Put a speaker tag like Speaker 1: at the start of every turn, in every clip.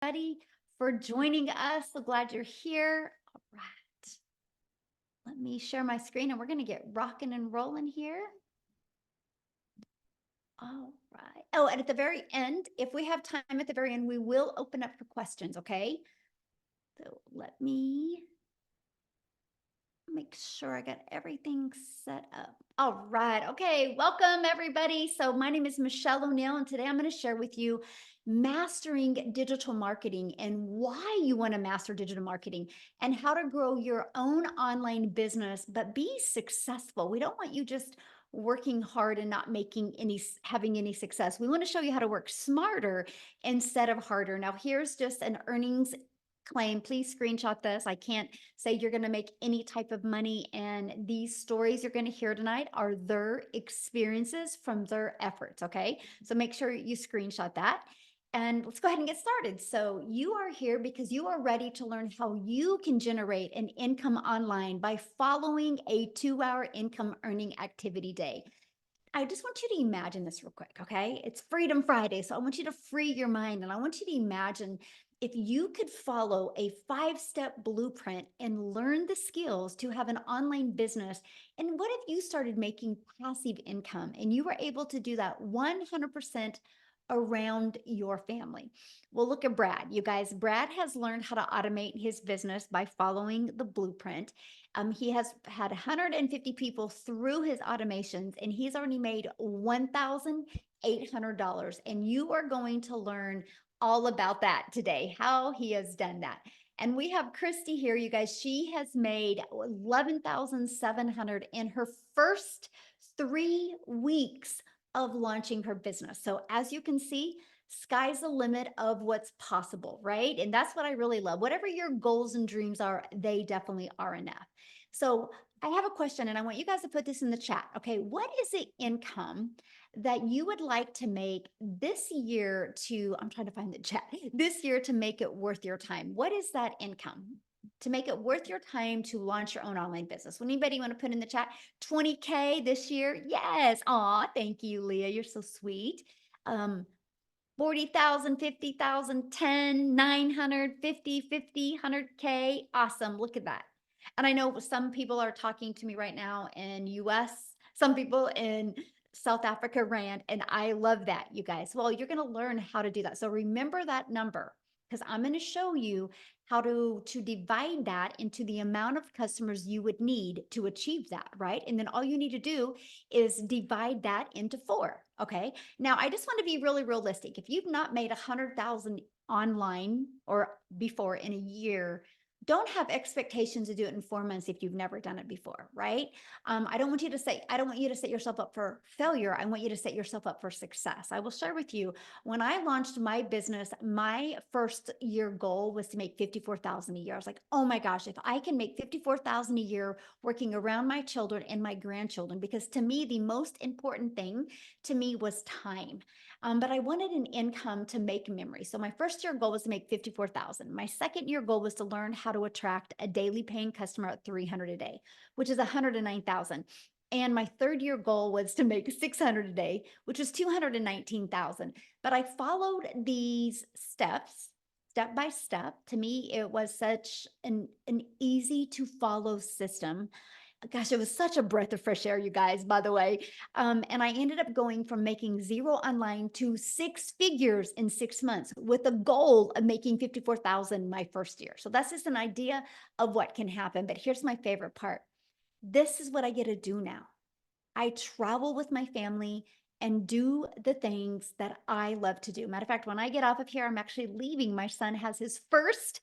Speaker 1: Everybody for joining us. So glad you're here. All right. Let me share my screen and we're going to get rocking and rolling here. All right. Oh, and at the very end, if we have time at the very end, we will open up for questions. Okay. So let me make sure I got everything set up. All right. Okay. Welcome, everybody. So, my name is Michelle O'Neill, and today I'm going to share with you mastering digital marketing and why you want to master digital marketing and how to grow your own online business, but be successful. We don't want you just working hard and not making having any success. We want to show you how to work smarter instead of harder. Now, here's just an earnings claim. Please screenshot this. I can't say you're going to make any type of money. And these stories you're going to hear tonight are their experiences from their efforts. Okay. So make sure you screenshot that. And let's go ahead and get started. So, you are here because you are ready to learn how you can generate an income online by following a 2 hour income earning activity day. I just want you to imagine this real quick, okay? It's Freedom Friday, so I want you to free your mind and I want you to imagine if you could follow a 5 step blueprint and learn the skills to have an online business. And what if you started making passive income and you were able to do that 100% around your family? Well, look at Brad. You guys, Brad has learned how to automate his business by following the blueprint. He has had 150 people through his automations, and he's already made $1,800. And you are going to learn all about that today, how he has done that. And we have Christy here, you guys. She has made 11,700 in her first 3 weeks of launching her business. So as you can see, sky's the limit of what's possible, right? And that's what I really love. Whatever your goals and dreams are, they definitely are enough. So I have a question and I want you guys to put this in the chat. Okay. What is the income that you would like to make this year I'm trying to find the chat, this year to make it worth your time? What is that income? To make it worth your time to launch your own online business. Would anybody want to put in the chat 20K this year? Yes. Aw, thank you, Leah. You're so sweet. 40,000, 50,000, 10, 900, 50, 50, 100K. Awesome. Look at that. And I know some people are talking to me right now in US, some people in South Africa Rand, and I love that, you guys. Well, you're going to learn how to do that. So remember that number because I'm going to show you how to divide that into the amount of customers you would need to achieve that, right? And then all you need to do is divide that into 4. Okay. Now, I just want to be really realistic. If you've not made 100,000 online or before in a year, don't have expectations to do it in 4 months if you've never done it before, right? I don't want you to set yourself up for failure. I want you to set yourself up for success. I will share with you when I launched my business, my first year goal was to make 54,000 a year. I was like, oh my gosh, if I can make 54,000 a year working around my children and my grandchildren, because to me, the most important thing to me was time. But I wanted an income to make memories. So my first year goal was to make 54,000. My second year goal was to learn how to attract a daily paying customer at 300 a day, which is 109,000. And my third year goal was to make 600 a day, which was 219,000. But I followed these steps step by step. To me, it was such an easy to follow system. Gosh, it was such a breath of fresh air, you guys, by the way. And I ended up going from making zero online to 6 figures in 6 months with a goal of making 54,000 my first year. So that's just an idea of what can happen. But here's my favorite part. This is what I get to do now. I travel with my family and do the things that I love to do. Matter of fact, when I get off of here, I'm actually leaving. My son has his first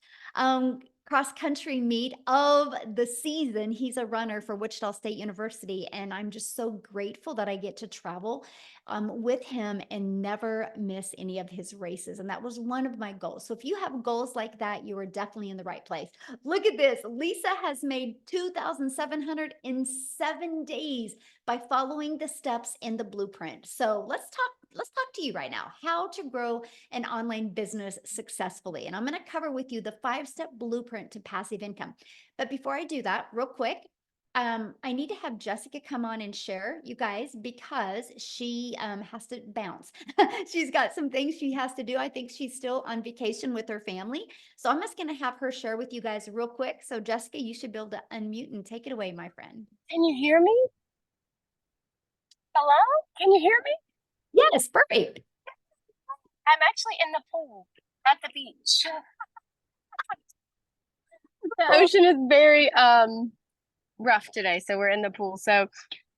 Speaker 1: cross country meet of the season. He's a runner for Wichita State University, and I'm just so grateful that I get to travel with him and never miss any of his races. And that was one of my goals. So if you have goals like that, you are definitely in the right place. Look at this. Lisa has made 2,700 in 7 days by following the steps in the blueprint. So let's talk to you right now, how to grow an online business successfully. And I'm going to cover with you the 5 step blueprint to passive income. But before I do that, real quick, I need to have Jessica come on and share, you guys, because she has to bounce. She's got some things she has to do. I think she's still on vacation with her family. So I'm just going to have her share with you guys real quick. So, Jessica, you should be able to unmute and take it away, my friend.
Speaker 2: Can you hear me? Hello? Can you hear me?
Speaker 1: Yes, perfect.
Speaker 2: I'm actually in the pool at the beach. The
Speaker 1: Oh,
Speaker 2: ocean is very rough today, so we're in the pool. So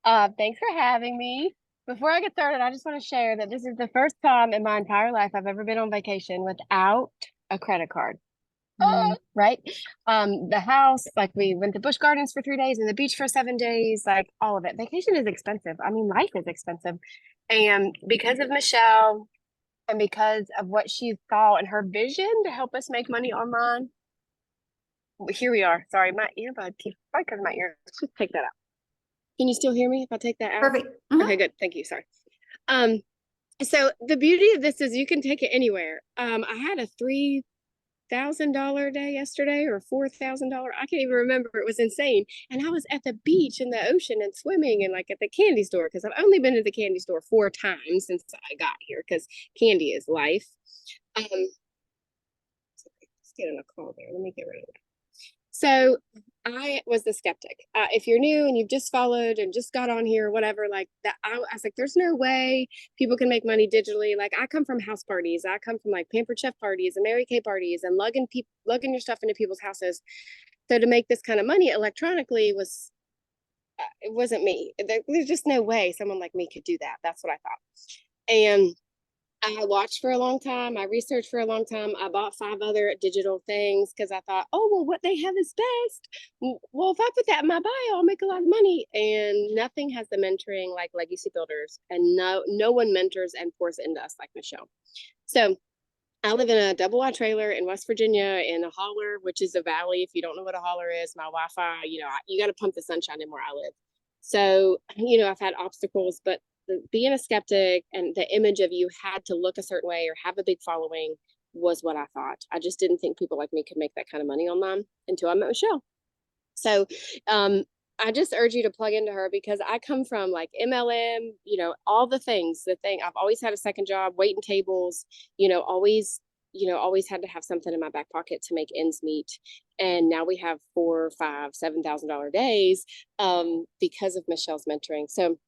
Speaker 2: thanks for having me. Before I get started, I just want to share that this is the first time in my entire life I've ever been on vacation without a credit card. Right? The house, like we went to Busch Gardens for 3 days and the beach for 7 days, like all of it. Vacation is expensive. I mean, life is expensive. And because of Michelle, and because of what she saw in her vision to help us make money online, here we are. Sorry, my earbud keeps probably because of my ear. Let's just take that out. Can you still hear me if I take that out?
Speaker 1: perfect.
Speaker 2: Okay, good. Thank you. Sorry. Um, so the beauty of this is you can take it anywhere. I had a $3,000 day yesterday or $4,000. I can't even remember. It was insane. And I was at the beach in the ocean and swimming and like at the candy store because I've only been to the candy store 4 times since I got here because candy is life. Sorry, let's get in a call there. Let me get rid of it. So I was the skeptic. If you're new and you've just followed and just got on here or whatever, like that, I was like, there's no way people can make money digitally. Like I come from house parties. I come from like Pampered Chef parties and Mary Kay parties and lugging your stuff into people's houses. So to make this kind of money electronically was, it wasn't me. There's just no way someone like me could do that. That's what I thought. And I watched for a long time. I researched for a long time. I bought 5 other digital things because I thought, oh, well, what they have is best. Well, if I put that in my bio, I'll make a lot of money. And nothing has the mentoring like Legacy Builders. And no one mentors and pours into us like Michelle. So I live in a double wide trailer in West Virginia in a holler, which is a valley. If you don't know what a holler is, my Wi-Fi, you got to pump the sunshine in where I live. So, I've had obstacles, but being a skeptic and the image of you had to look a certain way or have a big following was what I thought. I just didn't think people like me could make that kind of money online until I met Michelle. So, I just urge you to plug into her because I come from like MLM, all the things, I've always had a second job, waiting tables, always, always had to have something in my back pocket to make ends meet. And now we have 4, 5, $7,000 days because of Michelle's mentoring. So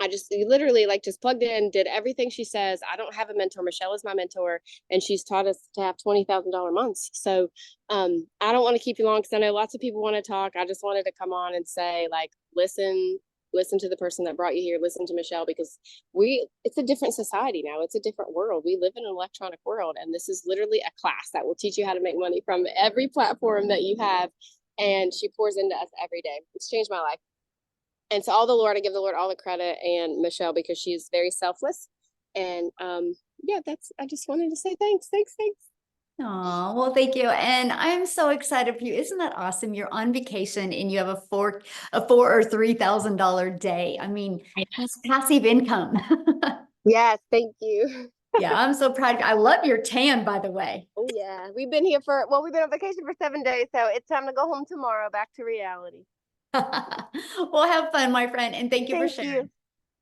Speaker 2: I just literally like just plugged in, did everything she says. I don't have a mentor. Michelle is my mentor, and she's taught us to have $20,000 months. So I don't want to keep you long because I know lots of people want to talk. I just wanted to come on and say, like, listen to the person that brought you here. Listen to Michelle because it's a different society now. It's a different world. We live in an electronic world, and this is literally a class that will teach you how to make money from every platform that you have. And she pours into us every day. It's changed my life. And to all the Lord, I give the Lord all the credit and Michelle because she's very selfless. And yeah, I just wanted to say thanks.
Speaker 1: Oh, well, thank you. And I'm so excited for you. Isn't that awesome? You're on vacation and you have a four or $3,000 day. I mean, that's passive income.
Speaker 2: Yes, thank you.
Speaker 1: Yeah, I'm so proud of you. I love your tan, by the way.
Speaker 2: Oh yeah, we've been on vacation for 7 days, so it's time to go home tomorrow, back to reality.
Speaker 1: Well, have fun, my friend, and thank you for
Speaker 2: Thank
Speaker 1: sharing.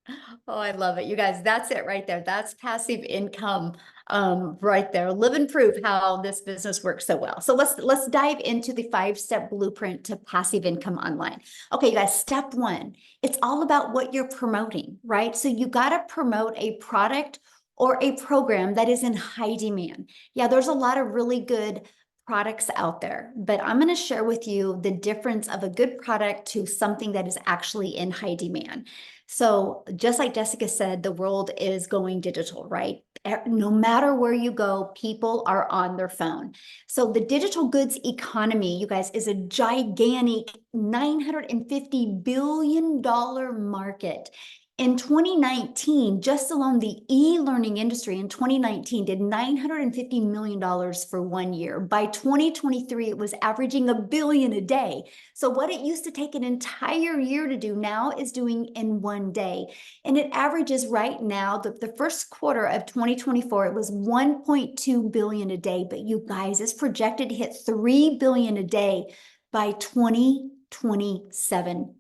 Speaker 2: you.
Speaker 1: Oh, I love it. You guys, that's it right there. That's passive income right there. Live and prove how this business works so well. So let's dive into the 5-step blueprint to passive income online. Okay, you guys, step 1, it's all about what you're promoting, right? So you got to promote a product or a program that is in high demand. Yeah, there's a lot of really good products out there, but I'm going to share with you the difference of a good product to something that is actually in high demand. So just like Jessica said, the world is going digital, right? No matter where you go, people are on their phone. So the digital goods economy, you guys, is a gigantic $950 billion market. In 2019, just alone the e-learning industry in 2019 did $950 million for 1 year. By 2023, it was averaging $1 billion a day. So what it used to take an entire year to do now is doing in 1 day. And it averages right now, the first quarter of 2024, it was 1.2 billion a day. But you guys, it's projected to hit 3 billion a day by 2030. 27.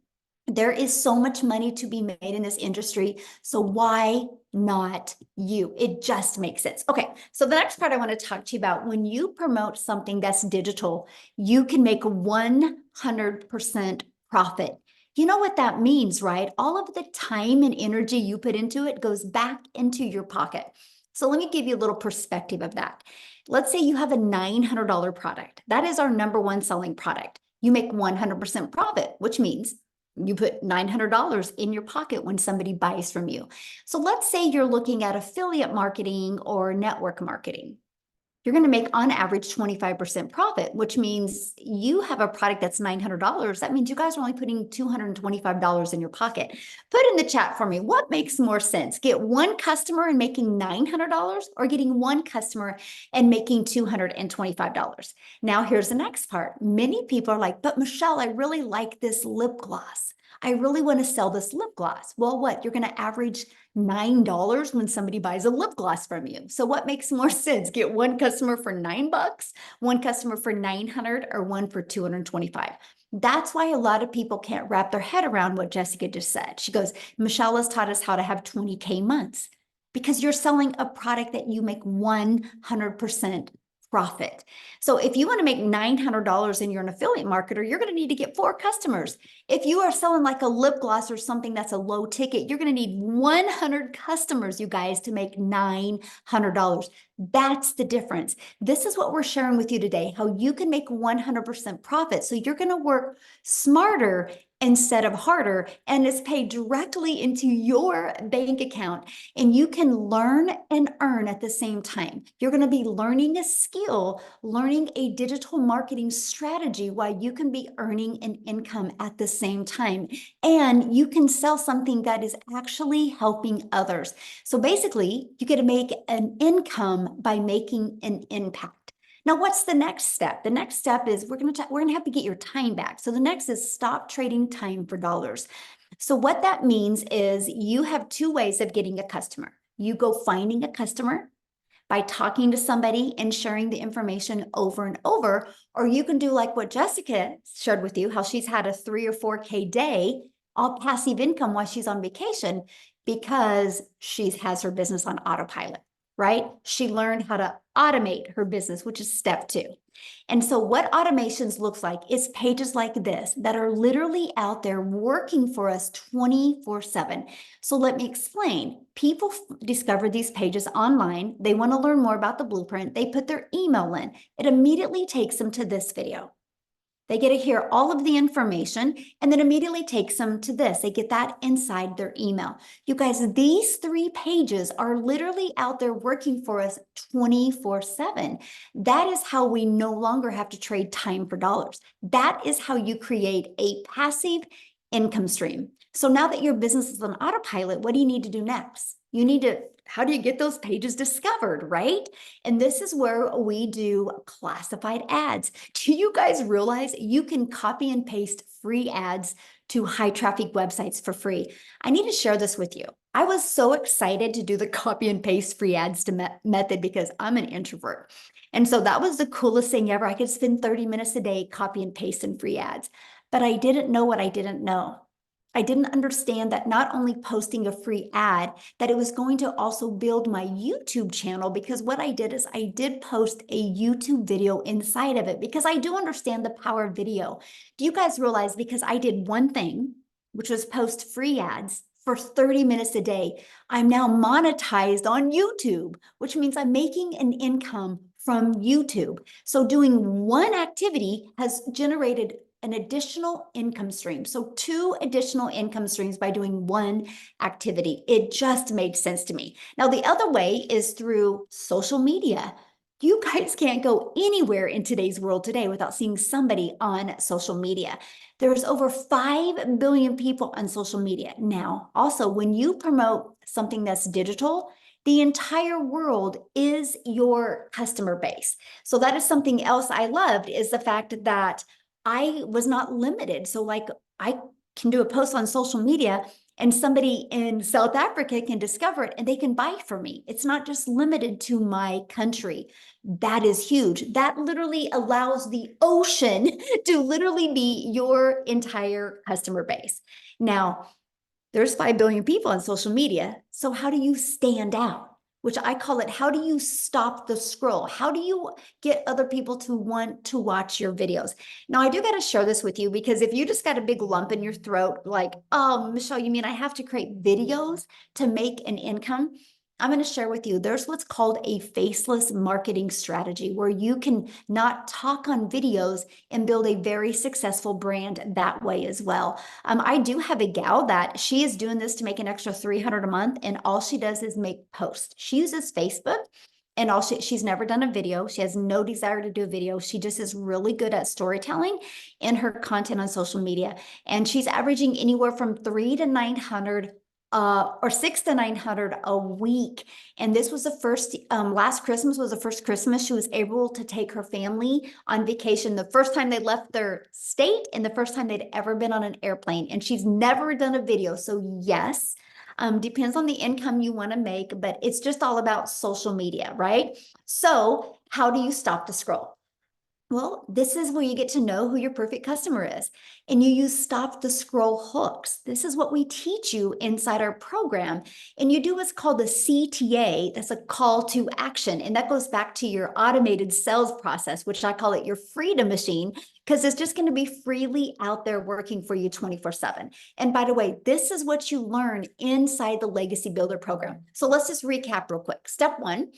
Speaker 1: There is so much money to be made in this industry. So why not you? It just makes sense. Okay, so the next part I want to talk to you about, when you promote something that's digital, you can make 100% profit. You know what that means, right? All of the time and energy you put into it goes back into your pocket. So let me give you a little perspective of that. Let's say you have a $900 product. That is our number one selling product. You make 100% profit, which means you put $900 in your pocket when somebody buys from you. So let's say you're looking at affiliate marketing or network marketing. You're going to make on average 25% profit, which means you have a product that's $900. That means you guys are only putting $225 in your pocket. Put in the chat for me, what makes more sense? Get one customer and making $900, or getting one customer and making $225? Now, here's the next part. Many people are like, but Michelle, I really like this lip gloss. I really want to sell this lip gloss. Well, what? You're going to average $9 when somebody buys a lip gloss from you. So what makes more sense? Get one customer for $9, one customer for 900, or one for 225. That's why a lot of people can't wrap their head around what Jessica just said. She goes, Michelle has taught us how to have 20K months, because you're selling a product that you make 100% profit. So if you want to make $900 and you're an affiliate marketer, you're going to need to get 4 customers. If you are selling like a lip gloss or something that's a low ticket, you're going to need 100 customers, you guys, to make $900. That's the difference. This is what we're sharing with you today, how you can make 100% profit. So you're going to work smarter instead of harder, and it's paid directly into your bank account, and you can learn and earn at the same time. You're going to be learning a skill, learning a digital marketing strategy, while you can be earning an income at the same time, and you can sell something that is actually helping others. So basically, you get to make an income by making an impact. Now, what's the next step? The next step is we're gonna have to get your time back. So the next is stop trading time for dollars. So what that means is you have 2 ways of getting a customer. You go finding a customer by talking to somebody and sharing the information over and over, or you can do like what Jessica shared with you, how she's had a 3 or 4K day, all passive income while she's on vacation, because she has her business on autopilot, right? She learned how to automate her business, which is step 2. And so what automations looks like is pages like this that are literally out there working for us 24/7. So let me explain. People discover these pages online. They want to learn more about the blueprint. They put their email in. It immediately takes them to this video. They get to hear all of the information, and then immediately takes them to this. They get that inside their email. You guys, these 3 pages are literally out there working for us 24/7. That is how we no longer have to trade time for dollars. That is how you create a passive income stream. So now that your business is on autopilot, what do you need to do next? How do you get those pages discovered, right? And this is where we do classified ads. Do you guys realize you can copy and paste free ads to high traffic websites for free? I need to share this with you. I was so excited to do the copy and paste free ads method because I'm an introvert. And so that was the coolest thing ever. I could spend 30 minutes a day copy and pasting free ads, but I didn't know what I didn't know. I didn't understand that not only posting a free ad, that it was going to also build my YouTube channel, because what I did is I did post a YouTube video inside of it, because I do understand the power of video. Do you guys realize, because I did one thing, which was post free ads for 30 minutes a day, I'm now monetized on YouTube, which means I'm making an income from YouTube. So doing one activity has generated an additional income stream. So 2 additional income streams by doing one activity. It just made sense to me. Now, the other way is through social media. You guys can't go anywhere in today's world today without seeing somebody on social media. There's over 5 billion people on social media now. Also, when you promote something that's digital, the entire world is your customer base. So that is something else I loved, is the fact that I was not limited. So like, I can do a post on social media and somebody in South Africa can discover it and they can buy from me. It's not just limited to my country. That is huge. That literally allows the ocean to literally be your entire customer base. Now, there's 5 billion people on social media. So how do you stand out? Which I call it, how do you stop the scroll? How do you get other people to want to watch your videos? Now, I do got to share this with you because if you just got a big lump in your throat, like, oh, Michelle, you mean I have to create videos to make an income? I'm going to share with you, there's what's called a faceless marketing strategy where you can not talk on videos and build a very successful brand that way as well. I do have a gal that she is doing this to make an extra 300 a month, and all she does is make posts. She uses Facebook, and she's never done a video. She has no desire to do a video. She just is really good at storytelling in her content on social media, and she's averaging anywhere from 3 to 900 or 6 to 900 a week. And this was the first, last Christmas was the first Christmas she was able to take her family on vacation, the first time they left their state and the first time they'd ever been on an airplane. And she's never done a video. So yes, depends on the income you want to make, but it's just all about social media, right? So how do you stop the scroll? Well, this is where you get to know who your perfect customer is. And you use stop the scroll hooks. This is what we teach you inside our program. And you do what's called the CTA. That's a call to action. And that goes back to your automated sales process, which I call it your freedom machine, because it's just going to be freely out there working for you 24/7. And by the way, this is what you learn inside the Legacy Builder program. So let's just recap real quick. Step 1,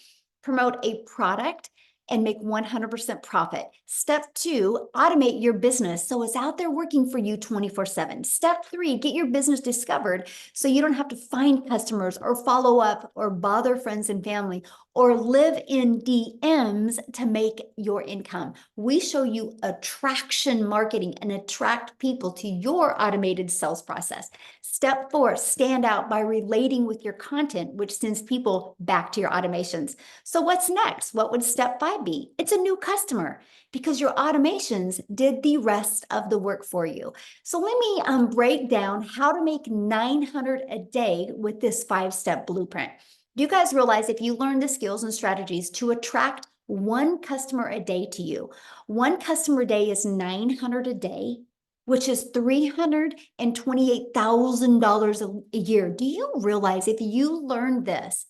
Speaker 1: promote a product and make 100% profit. Step 2, automate your business so it's out there working for you 24/7. Step 3, get your business discovered so you don't have to find customers or follow up or bother friends and family or live in DMs to make your income. We show you attraction marketing and attract people to your automated sales process. Step 4, stand out by relating with your content, which sends people back to your automations. So what's next? What would step 5 be? It's a new customer because your automations did the rest of the work for you. So let me break down how to make 900 a day with this 5-step blueprint. You guys realize if you learn the skills and strategies to attract one customer a day to you, one customer a day is 900 a day, which is $328,000 a year. Do you realize if you learn this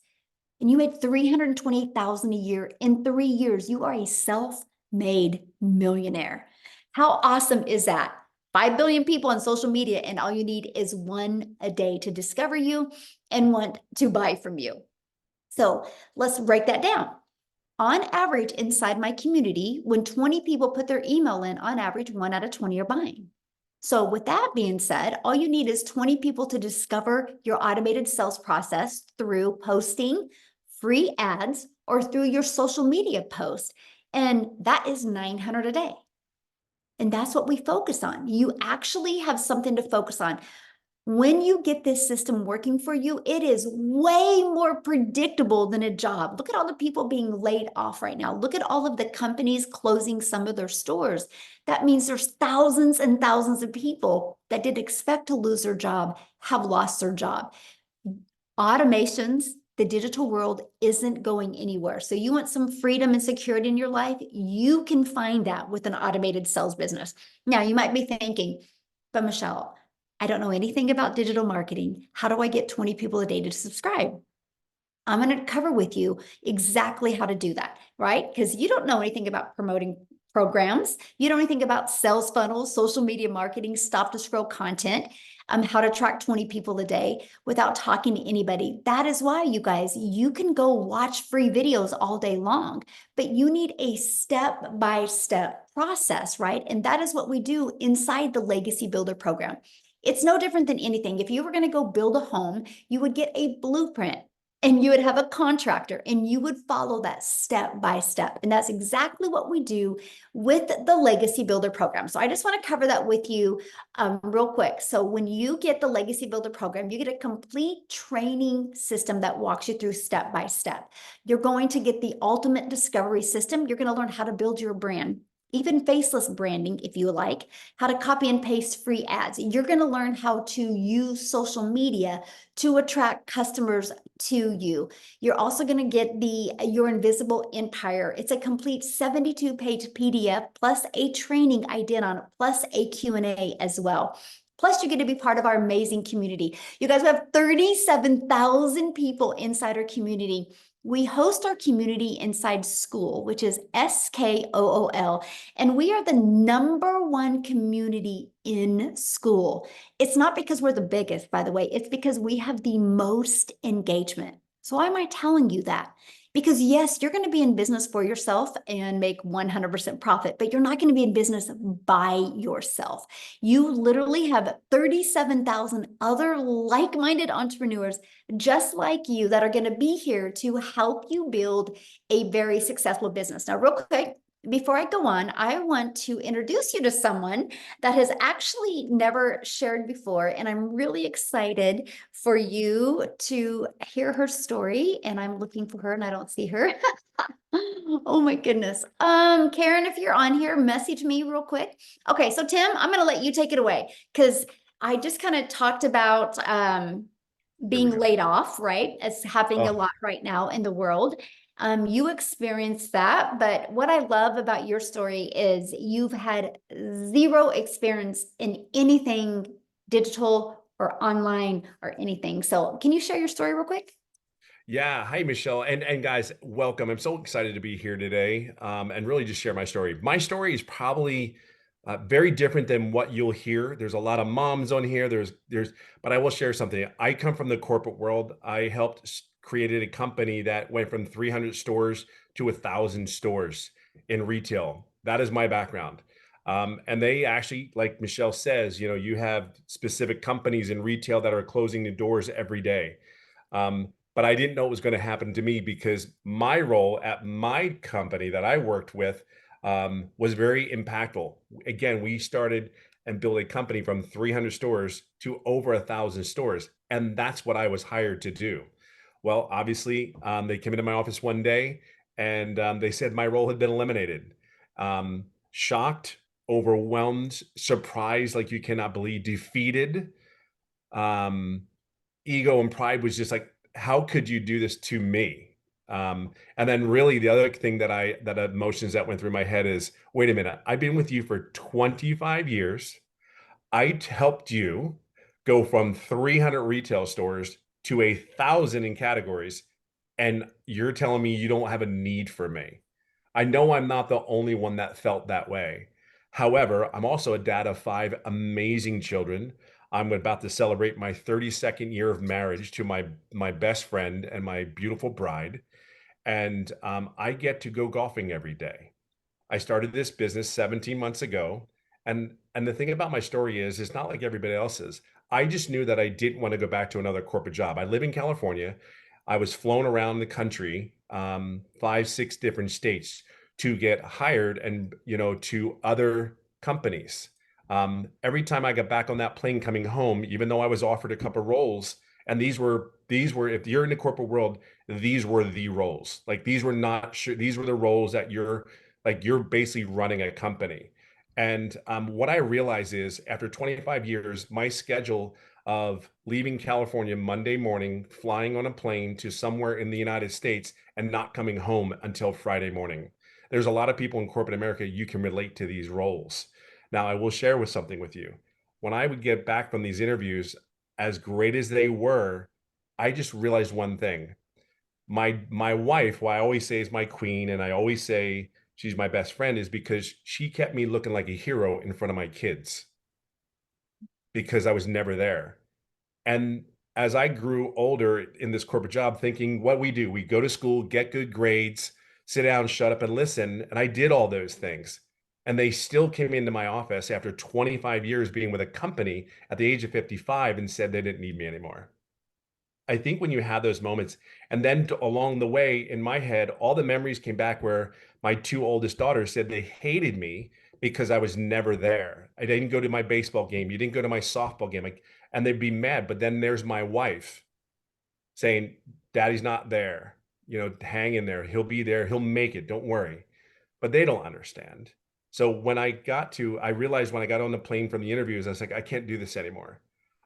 Speaker 1: and you made $328,000 a year in 3 years, you are a self-made millionaire? How awesome is that? 5 billion people on social media, and all you need is one a day to discover you and want to buy from you. So let's break that down. On average, inside my community, when 20 people put their email in, on average, 1 out of 20 are buying. So with that being said, all you need is 20 people to discover your automated sales process through posting free ads or through your social media post. And that is 900 a day. And that's what we focus on. You actually have something to focus on. When you get this system working for you, it is way more predictable than a job. Look at all the people being laid off right now. Look at all of the companies closing some of their stores. That means there's thousands and thousands of people that didn't expect to lose their job, have lost their job. Automations, the digital world isn't going anywhere. So you want some freedom and security in your life, you can find that with an automated sales business. Now, you might be thinking, but Michelle, I don't know anything about digital marketing. How do I get 20 people a day to subscribe? I'm going to cover with you exactly how to do that, right? Because you don't know anything about promoting programs. You don't know anything about sales funnels, social media marketing, stop to scroll content, how to track 20 people a day without talking to anybody. That is why, you guys, you can go watch free videos all day long, but you need a step-by-step process, right? And that is what we do inside the Legacy Builder program. It's no different than anything. If you were going to go build a home, you would get a blueprint and you would have a contractor and you would follow that step by step. And that's exactly what we do with the Legacy Builder program. So I just want to cover that with you real quick. So when you get the Legacy Builder program, you get a complete training system that walks you through step by step. You're going to get the ultimate discovery system. You're going to learn how to build your brand even faceless branding, if you like, how to copy and paste free ads. You're going to learn how to use social media to attract customers to you. You're also going to get the Your Invisible Empire. It's a complete 72-page PDF plus a training I did on it, plus a Q&A as well. Plus, you get to be part of our amazing community. You guys, we have 37,000 people inside our community. We host our community inside School, which is SKOOL, and we are the #1 community in School. It's not because we're the biggest, by the way, it's because we have the most engagement. So why am I telling you that? Because yes, you're going to be in business for yourself and make 100% profit, but you're not going to be in business by yourself. You literally have 37,000 other like-minded entrepreneurs just like you that are going to be here to help you build a very successful business. Now, real quick, before I go on, I want to introduce you to someone that has actually never shared before, and I'm really excited for you to hear her story. And I'm looking for her and I don't see her. Oh my goodness. Karen, if you're on here, message me real quick. Okay, so Tim, I'm gonna let you take it away because I just kind of talked about
Speaker 3: Here we
Speaker 1: being
Speaker 3: go.
Speaker 1: laid off, right? It's happening a
Speaker 3: Oh,
Speaker 1: lot right now in the world. You experienced that, but what I love about your story is you've had zero experience in anything digital or online or anything. So can you share your story real quick?
Speaker 3: yeah. Hi, Michelle. And guys, welcome. I'm so excited to be here today, and really just share my story. My story is probably very different than what you'll hear. There's a lot of moms on here. But I will share something. I come from the corporate world. I helped created a company that went from 300 stores to 1,000 stores in retail. That is my background. And they actually, like Michelle says, you have specific companies in retail that are closing the doors every day. But I didn't know it was going to happen to me because my role at my company that I worked with was very impactful. Again, we started and built a company from 300 stores to over 1,000 stores. And that's what I was hired to do. Well, obviously, they came into my office one day and they said my role had been eliminated. Shocked, overwhelmed, surprised, like you cannot believe, defeated. Um, Ego and pride was just like, how could you do this to me? And then really the other thing that emotions that went through my head is, wait a minute, I've been with you for 25 years. Helped you go from 300 retail stores to 1,000 in categories, and you're telling me you don't have a need for me. I know I'm not the only one that felt that way. However, I'm also a dad of 5 amazing children. I'm about to celebrate my 32nd year of marriage to my best friend and my beautiful bride, and I get to go golfing every day. I started this business 17 months ago. And the thing about my story is it's not like everybody else's. I just knew that I didn't want to go back to another corporate job. I live in California. I was flown around the country, 5, 6 different states to get hired and, to other companies. Every time I got back on that plane coming home, even though I was offered a couple roles, and these were, if you're in the corporate world, these were the roles. Like these were not sure, these were the roles that you're basically running a company. And what I realize is after 25 years, my schedule of leaving California Monday morning, flying on a plane to somewhere in the United States, and not coming home until Friday morning. There's a lot of people in corporate America, you can relate to these roles. Now, I will share with something with you. When I would get back from these interviews, as great as they were, I just realized one thing. My wife, who I always say is my queen, and I always say she's my best friend, is because she kept me looking like a hero in front of my kids because I was never there. And as I grew older in this corporate job, thinking what we do, we go to school, get good grades, sit down, shut up, and listen. And I did all those things. And they still came into my office after 25 years being with a company at the age of 55 and said they didn't need me anymore. I think when you have those moments, and then along the way in my head, all the memories came back where my 2 oldest daughters said they hated me because I was never there. I didn't go to my baseball game. You didn't go to my softball game. Like, and they'd be mad. But then there's my wife saying, Daddy's not there. Hang in there. He'll be there. He'll make it. Don't worry. But they don't understand. So when I realized when I got on the plane from the interviews, I was like, I can't do this anymore.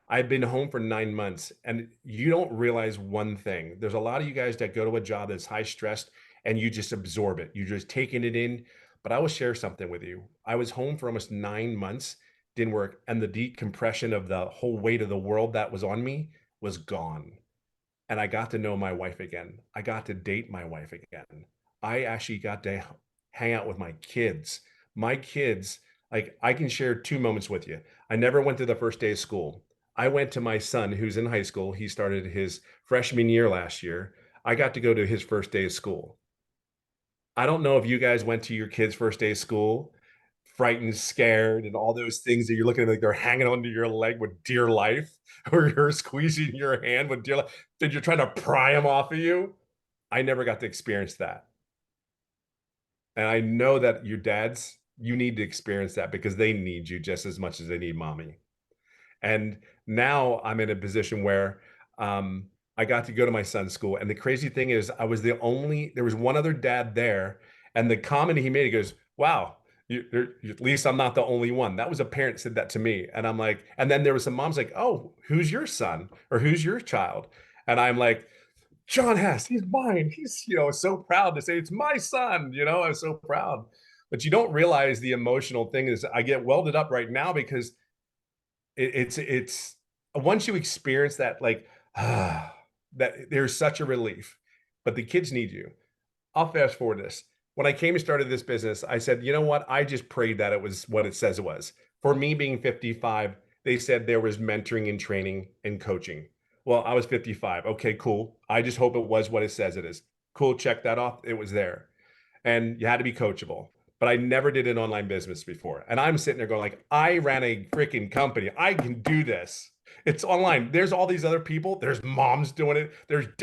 Speaker 3: I've been home for 9 months and you don't realize one thing. There's a lot of you guys that go to a job that's high stressed and you just absorb it. You're just taking it in. But I will share something with you. I was home for almost 9 months, didn't work, and the decompression of the whole weight of the world that was on me was gone. And I got to know my wife again. I got to date my wife again. I actually got to hang out with my kids. My kids, like I can share two moments with you. I never went to the first day of school. I went to my son who's in high school. He started his freshman year last year. I got to go to his first day of school. I don't know if you guys went to your kids' first day of school, frightened, scared, and all those things that you're looking at like they're hanging onto your leg with dear life, or you're squeezing your hand with dear life, that you're trying to pry them off of you. I never got to experience that. And I know that your dads, you need to experience that because they need you just as much as they need mommy. And now I'm in a position where I got to go to my son's school. And the crazy thing is, there was one other dad there. And the comment he made, he goes, wow, at least I'm not the only one. That was a parent said that to me. And I'm like, and then there was some moms like, oh, who's your son or who's your child? And I'm like, John Hess, he's mine. He's, so proud to say it's my son, I'm so proud. But you don't realize the emotional thing is I get welded up right now because it's once you experience that, like, that there's such a relief, but the kids need you. I'll fast forward this. When I came and started this business, I said, you know what? I just prayed that it was what it says it was. For me being 55, they said there was mentoring and training and coaching. Well, I was 55. Okay, cool. I just hope it was what it says it is. Cool. Check that off. It was there. And you had to be coachable. But I never did an online business before. And I'm sitting there going like, I ran a freaking company. I can do this. It's online. There's all these other people. There's moms doing it.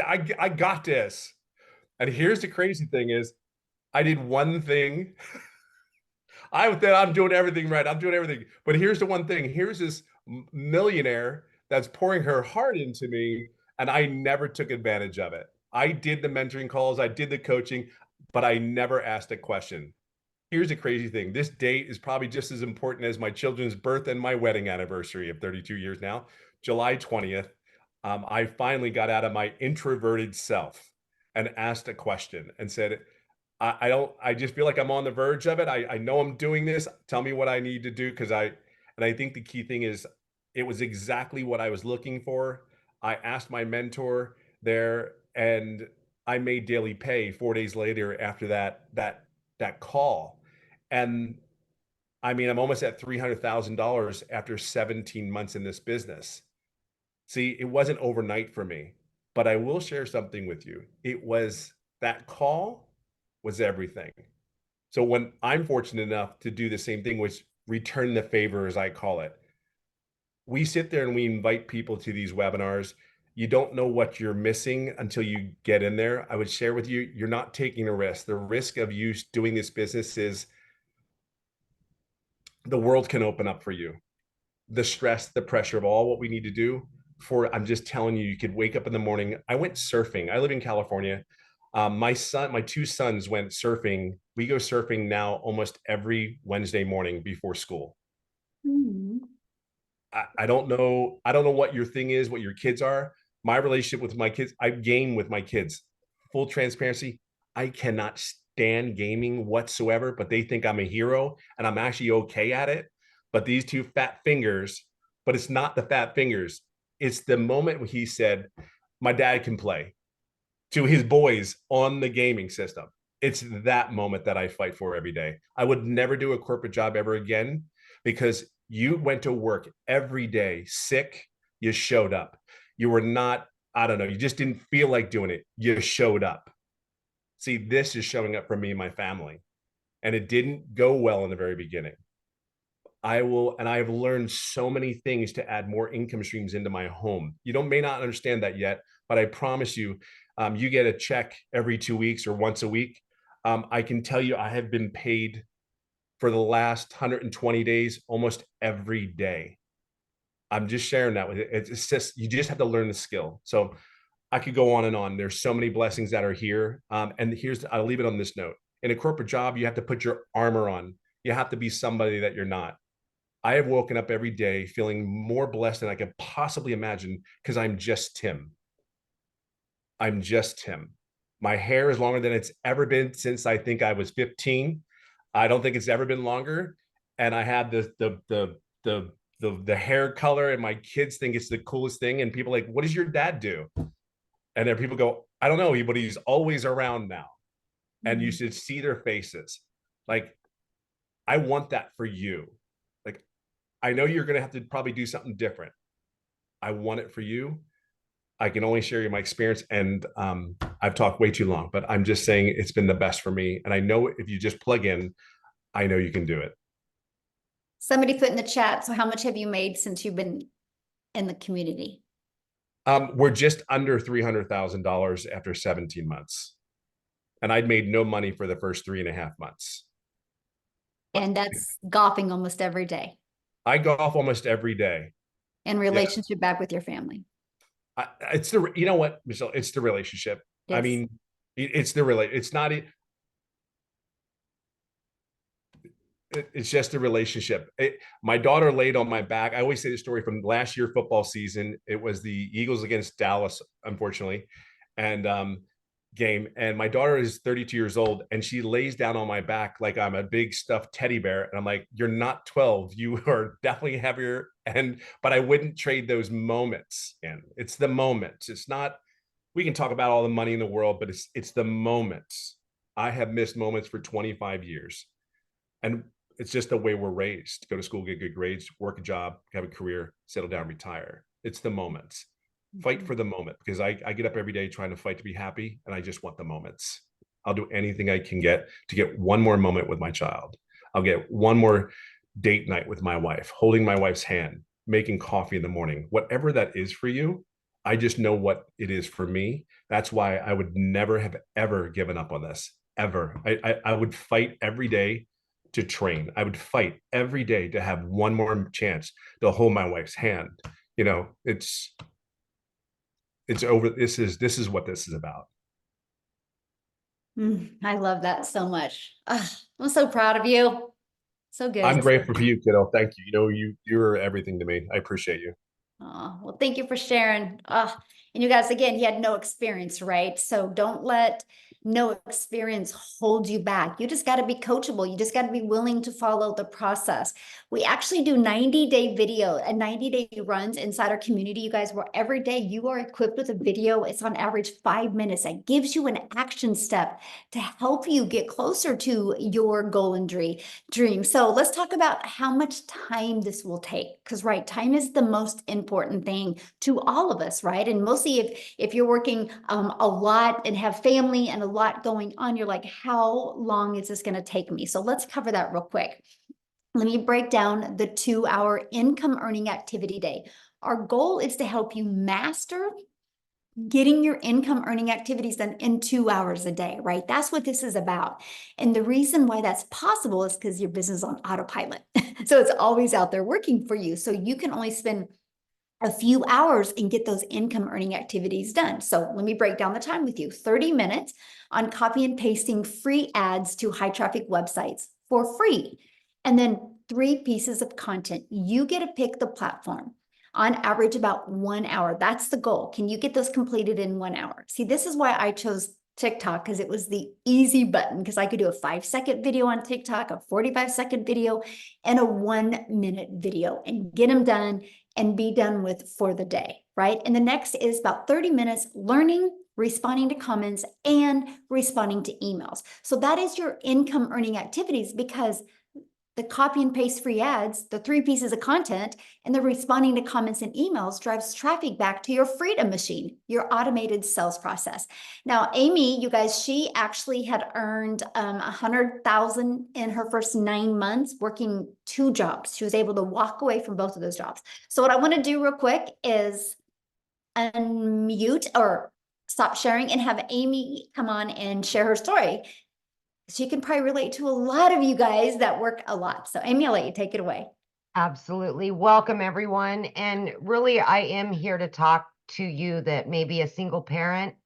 Speaker 3: I got this. And here's the crazy thing is I did one thing. I'm doing everything right. I'm doing everything. But here's the one thing. Here's this millionaire that's pouring her heart into me, and I never took advantage of it. I did the mentoring calls, I did the coaching, but I never asked a question. Here's the crazy thing. This date is probably just as important as my children's birth and my wedding anniversary of 32 years now, July 20th. I finally got out of my introverted self and asked a question and said, I don't, I just feel like I'm on the verge of it. I know I'm doing this. Tell me what I need to do. And I think the key thing is it was exactly what I was looking for. I asked my mentor there and I made daily pay 4 days later after that call. And I mean, I'm almost at $300,000 after 17 months in this business. See, it wasn't overnight for me, but I will share something with you. It was that call was everything. So when I'm fortunate enough to do the same thing, which return the favor, as I call it, we sit there and we invite people to these webinars. You don't know what you're missing until you get in there. I would share with you, you're not taking a risk. The risk of you doing this business is the world can open up for you. The stress, the pressure of all what we need to do for, I'm just telling you, you could wake up in the morning. I went surfing. I live in California. My two sons went surfing. We go surfing now almost every Wednesday morning before school.
Speaker 1: Mhm.
Speaker 3: I don't know. I don't know what your thing is, what your kids are. My relationship with my kids, I've gamed with my kids. Full transparency, I cannot stand gaming whatsoever, but they think I'm a hero and I'm actually okay at it. But these two fat fingers, but it's not the fat fingers. It's the moment when he said, my dad can play to his boys on the gaming system. It's that moment that I fight for every day. I would never do a corporate job ever again because you went to work every day sick, you showed up. You were not, I don't know, you just didn't feel like doing it. You showed up. See, this is showing up for me and my family. And it didn't go well in the very beginning. I have learned so many things to add more income streams into my home. You don't may not understand that yet, but I promise you, you get a check every 2 weeks or once a week. I can tell you, I have been paid for the last 120 days almost every day. I'm just sharing that with you. It's just you just have to learn the skill. So I could go on and on. There's so many blessings that are here. And I'll leave it on this note. In a corporate job, you have to put your armor on. You have to be somebody that you're not. I have woken up every day feeling more blessed than I could possibly imagine because I'm just Tim. I'm just Tim. My hair is longer than it's ever been since I think I was 15. I don't think it's ever been longer. And I have the hair color, and my kids think it's the coolest thing. And people are like, what does your dad do? And then people go, I don't know, but he's always around now. And you should see their faces. Like, I want that for you. Like, I know you're gonna have to probably do something different. I want it for you. I can only share you my experience, and I've talked way too long, but I'm just saying it's been the best for me. And I know if you just plug in, I know you can do it.
Speaker 1: Somebody put in the chat, so how much have you made since you've been in the community?
Speaker 3: We're just under $300,000 after 17 months. And I'd made no money for the first 3.5 months.
Speaker 1: And that's golfing almost every day
Speaker 3: I golf almost every day.
Speaker 1: and relationship back with your family.
Speaker 3: It's the, you know what, Michelle, it's the relationship.
Speaker 1: Yes.
Speaker 3: I mean, it's the it's not, it's just a relationship. My daughter laid on my back. I always say the story from last year football season. It was the Eagles against Dallas, unfortunately, and game. And my daughter is 32 years old, and she lays down on my back like I'm a big stuffed teddy bear. And I'm like, "You're not 12. You are definitely heavier." But I wouldn't trade those moments. And it's the moments. It's not. We can talk about all the money in the world, but it's the moments. I have missed moments for 25 years. And it's just the way we're raised. Go to school, get good grades, work a job, have a career, settle down, retire. It's the moments. Fight for the moment, because I get up every day trying to fight to be happy, and I just want the moments. I'll do anything I can get to get one more moment with my child. I'll get one more date night with my wife, holding my wife's hand, making coffee in the morning, whatever that is for you. I just know what it is for me. That's why I would never have ever given up on this, ever. I would fight every day to train. I would fight every day to have one more chance to hold my wife's hand. You know, it's over. This is what this is about.
Speaker 1: I love that so much. I'm so proud of you. So good.
Speaker 3: I'm grateful for you, kiddo. Thank you. You know, you're everything to me. I appreciate you.
Speaker 1: Oh, well, thank you for sharing. And you guys, again, he had no experience, right? So don't let no experience hold you back. You just got to be coachable. You just got to be willing to follow the process. We actually do 90-day video and 90-day runs inside our community, you guys, where every day you are equipped with a video. It's on average 5 minutes. That gives you an action step to help you get closer to your goal and dream. So let's talk about how much time this will take, because right, time is the most important thing to all of us, right? And mostly if you're working a lot and have family and a lot going on, you're like, how long is this going to take me? So let's cover that real quick. Let me break down the 2-hour income earning activity day. Our goal is to help you master getting your income earning activities done in 2 hours a day, right? That's what this is about. And the reason why that's possible is because your business is on autopilot. So it's always out there working for you. So you can only spend a few hours and get those income earning activities done. So let me break down the time with you. 30 minutes on copy and pasting free ads to high traffic websites for free. And then 3 pieces of content. You get to pick the platform. On average, about 1 hour. That's the goal. Can you get those completed in 1 hour? See, this is why I chose TikTok, because it was the easy button, because I could do a 5-second video on TikTok, a 45-second video, and a 1-minute video and get them done and be done with for the day, right? And the next is about 30 minutes learning, responding to comments, and responding to emails. So that is your income earning activities, because the copy and paste free ads, the 3 pieces of content, and the responding to comments and emails drives traffic back to your freedom machine, your automated sales process. Now, Amy, you guys, she actually had earned 100,000 in her first 9 months working 2 jobs. She was able to walk away from both of those jobs. So what I want to do real quick is unmute or stop sharing and have Amy come on and share her story. She can probably relate to a lot of you guys that work a lot. So Amy, I'll let you take it away.
Speaker 4: Absolutely. Welcome, everyone. And really, I am here to talk to you that may be a single parent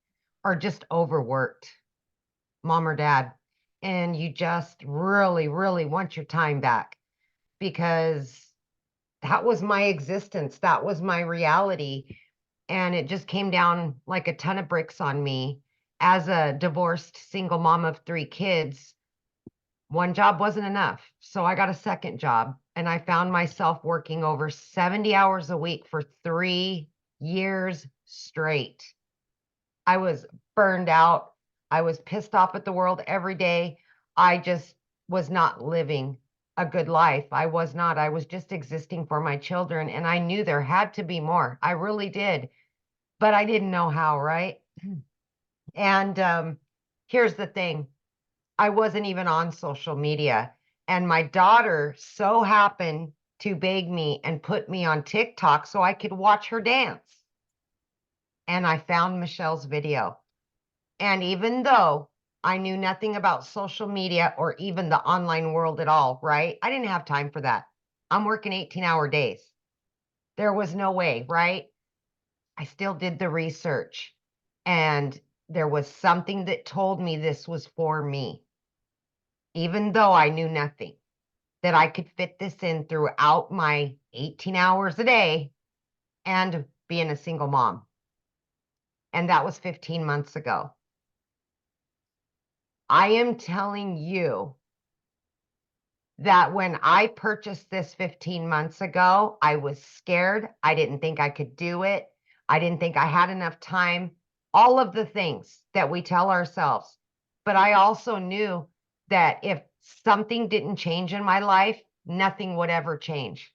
Speaker 4: or just overworked, mom or dad. and you just really, really want your time back, because that was my existence. That was my reality. And it just came down like a ton of bricks on me as a divorced single mom of 3 kids. One job wasn't enough. So I got a second job, and I found myself working over 70 hours a week for 3 years straight. I was burned out. I was pissed off at the world every day. I just was not living a good life. I was not. I was just existing for my children. And I knew there had to be more. I really did. But I didn't know how, right? And here's the thing, I wasn't even on social media. And my daughter so happened to beg me and put me on TikTok so I could watch her dance. And I found Michelle's video. And even though I knew nothing about social media or even the online world at all, right? I didn't have time for that. I'm working 18-hour days. There was no way, right? I still did the research, and there was something that told me this was for me, even though I knew nothing, that I could fit this in throughout my 18 hours a day and being a single mom. And that was 15 months ago. I am telling you that when I purchased this 15 months ago, I was scared. I didn't think I could do it. I didn't think I had enough time, all of the things that we tell ourselves. But I also knew that if something didn't change in my life, nothing would ever change.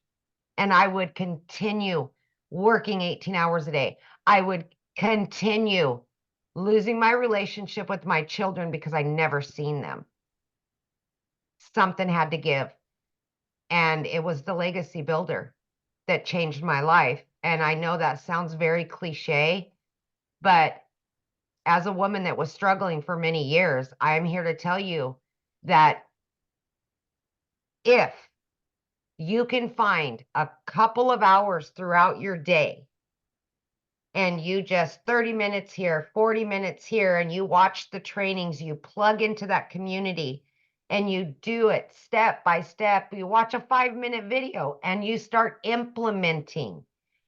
Speaker 4: And I would continue working 18 hours a day. I would continue losing my relationship with my children because I never seen them. Something had to give. And it was the legacy builder that changed my life. And I know that sounds very cliche, but as a woman that was struggling for many years, I'm here to tell you that if you can find a couple of hours throughout your day, and you just 30 minutes here, 40 minutes here, and you watch the trainings, you plug into that community, and you do it step by step. You watch a 5-minute video and you start implementing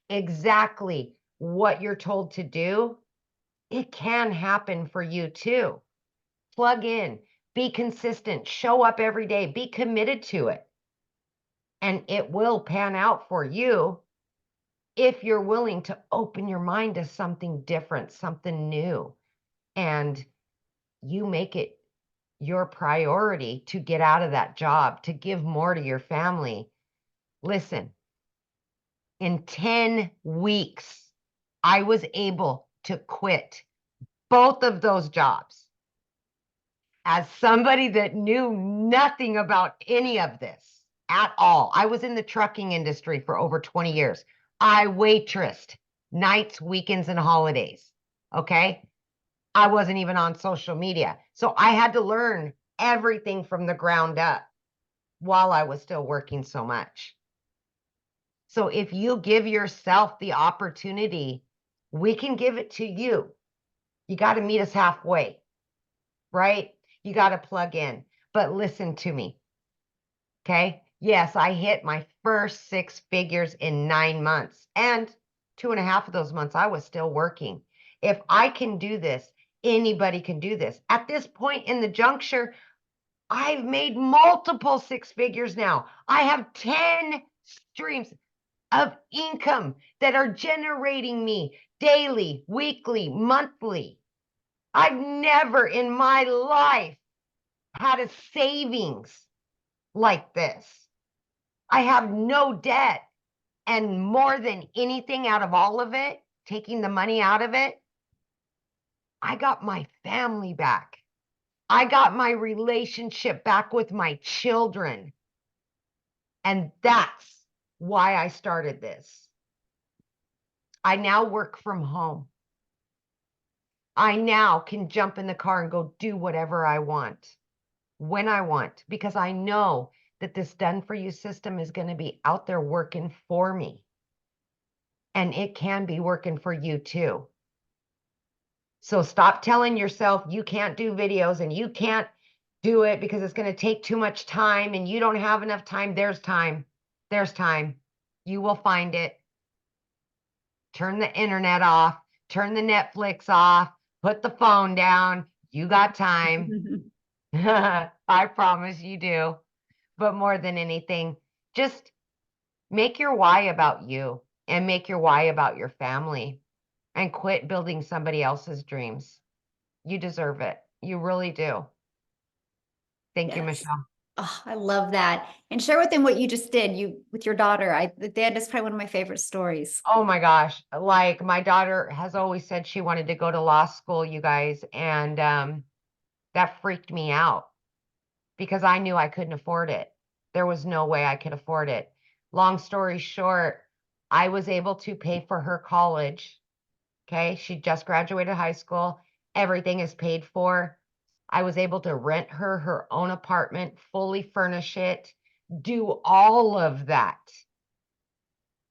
Speaker 4: exactly what you're told to do, it can happen for you too. Plug in, be consistent, show up every day, be committed to it, and it will pan out for you if you're willing to open your mind to something different, something new, and you make it your priority to get out of that job, to give more to your family. Listen, in 10 weeks, I was able to quit both of those jobs. As somebody that knew nothing about any of this at all, I was in the trucking industry for over 20 years. I waitressed nights, weekends, and holidays. Okay. I wasn't even on social media. So I had to learn everything from the ground up while I was still working so much. So if you give yourself the opportunity, we can give it to you. You got to meet us halfway, right? You got to plug in. But listen to me. Okay. Yes, I hit my first 6 figures in 9 months, and 2.5 of those months I was still working. If I can do this, anybody can do this. At this point in the juncture, I've made multiple 6 figures now. I have 10 streams of income that are generating me daily, weekly, monthly. I've never in my life had a savings like this. I have no debt. And more than anything out of all of it, taking the money out of it, I got my family back. I got my relationship back with my children. And that's why I started this. I now work from home. I now can jump in the car and go do whatever I want, when I want, because I know that this done for you system is going to be out there working for me. And it can be working for you too. So stop telling yourself you can't do videos and you can't do it because it's going to take too much time and you don't have enough time. There's time. There's time. You will find it. Turn the internet off, turn the Netflix off, put the phone down. You got time. I promise you do. But more than anything, just make your why about you and make your why about your family and quit building somebody else's dreams. You deserve it. You really do. Thank you,
Speaker 1: Yes.
Speaker 4: Michelle.
Speaker 1: Oh, I love that. And share with them what you just did with your daughter. That is probably one of my favorite stories.
Speaker 4: Oh my gosh. Like my daughter has always said she wanted to go to law school, you guys, and that freaked me out because I knew I couldn't afford it. There was no way I could afford it. Long story short, I was able to pay for her college. Okay. She just graduated high school. Everything is paid for. I was able to rent her her own apartment, fully furnish it, do all of that.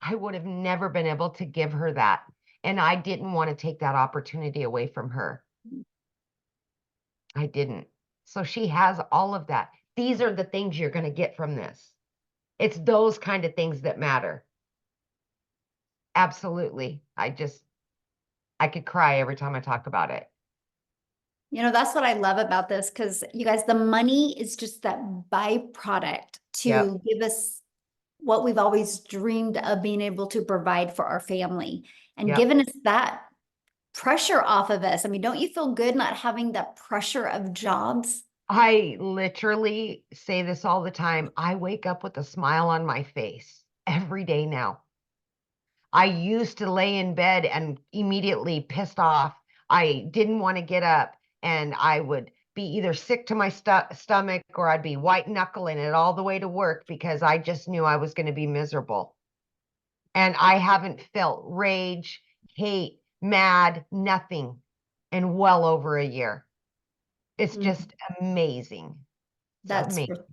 Speaker 4: I would have never been able to give her that. And I didn't want to take that opportunity away from her. I didn't. So she has all of that. These are the things you're going to get from this. It's those kind of things that matter. Absolutely. I could cry every time I talk about it.
Speaker 1: You know, that's what I love about this because you guys, the money is just that byproduct to
Speaker 4: Yep.
Speaker 1: give us what we've always dreamed of being able to provide for our family and
Speaker 4: Yep.
Speaker 1: giving us that pressure off of us. I mean, don't you feel good not having that pressure of jobs?
Speaker 4: I literally say this all the time. I wake up with a smile on my face every day now. I used to lay in bed and immediately pissed off. I didn't want to get up and I would be either sick to my stomach or I'd be white knuckling it all the way to work because I just knew I was going to be miserable. And I haven't felt rage, hate, mad, nothing in well over a year. It's
Speaker 1: Mm.
Speaker 4: just amazing. It's
Speaker 1: That's
Speaker 4: amazing.
Speaker 1: worth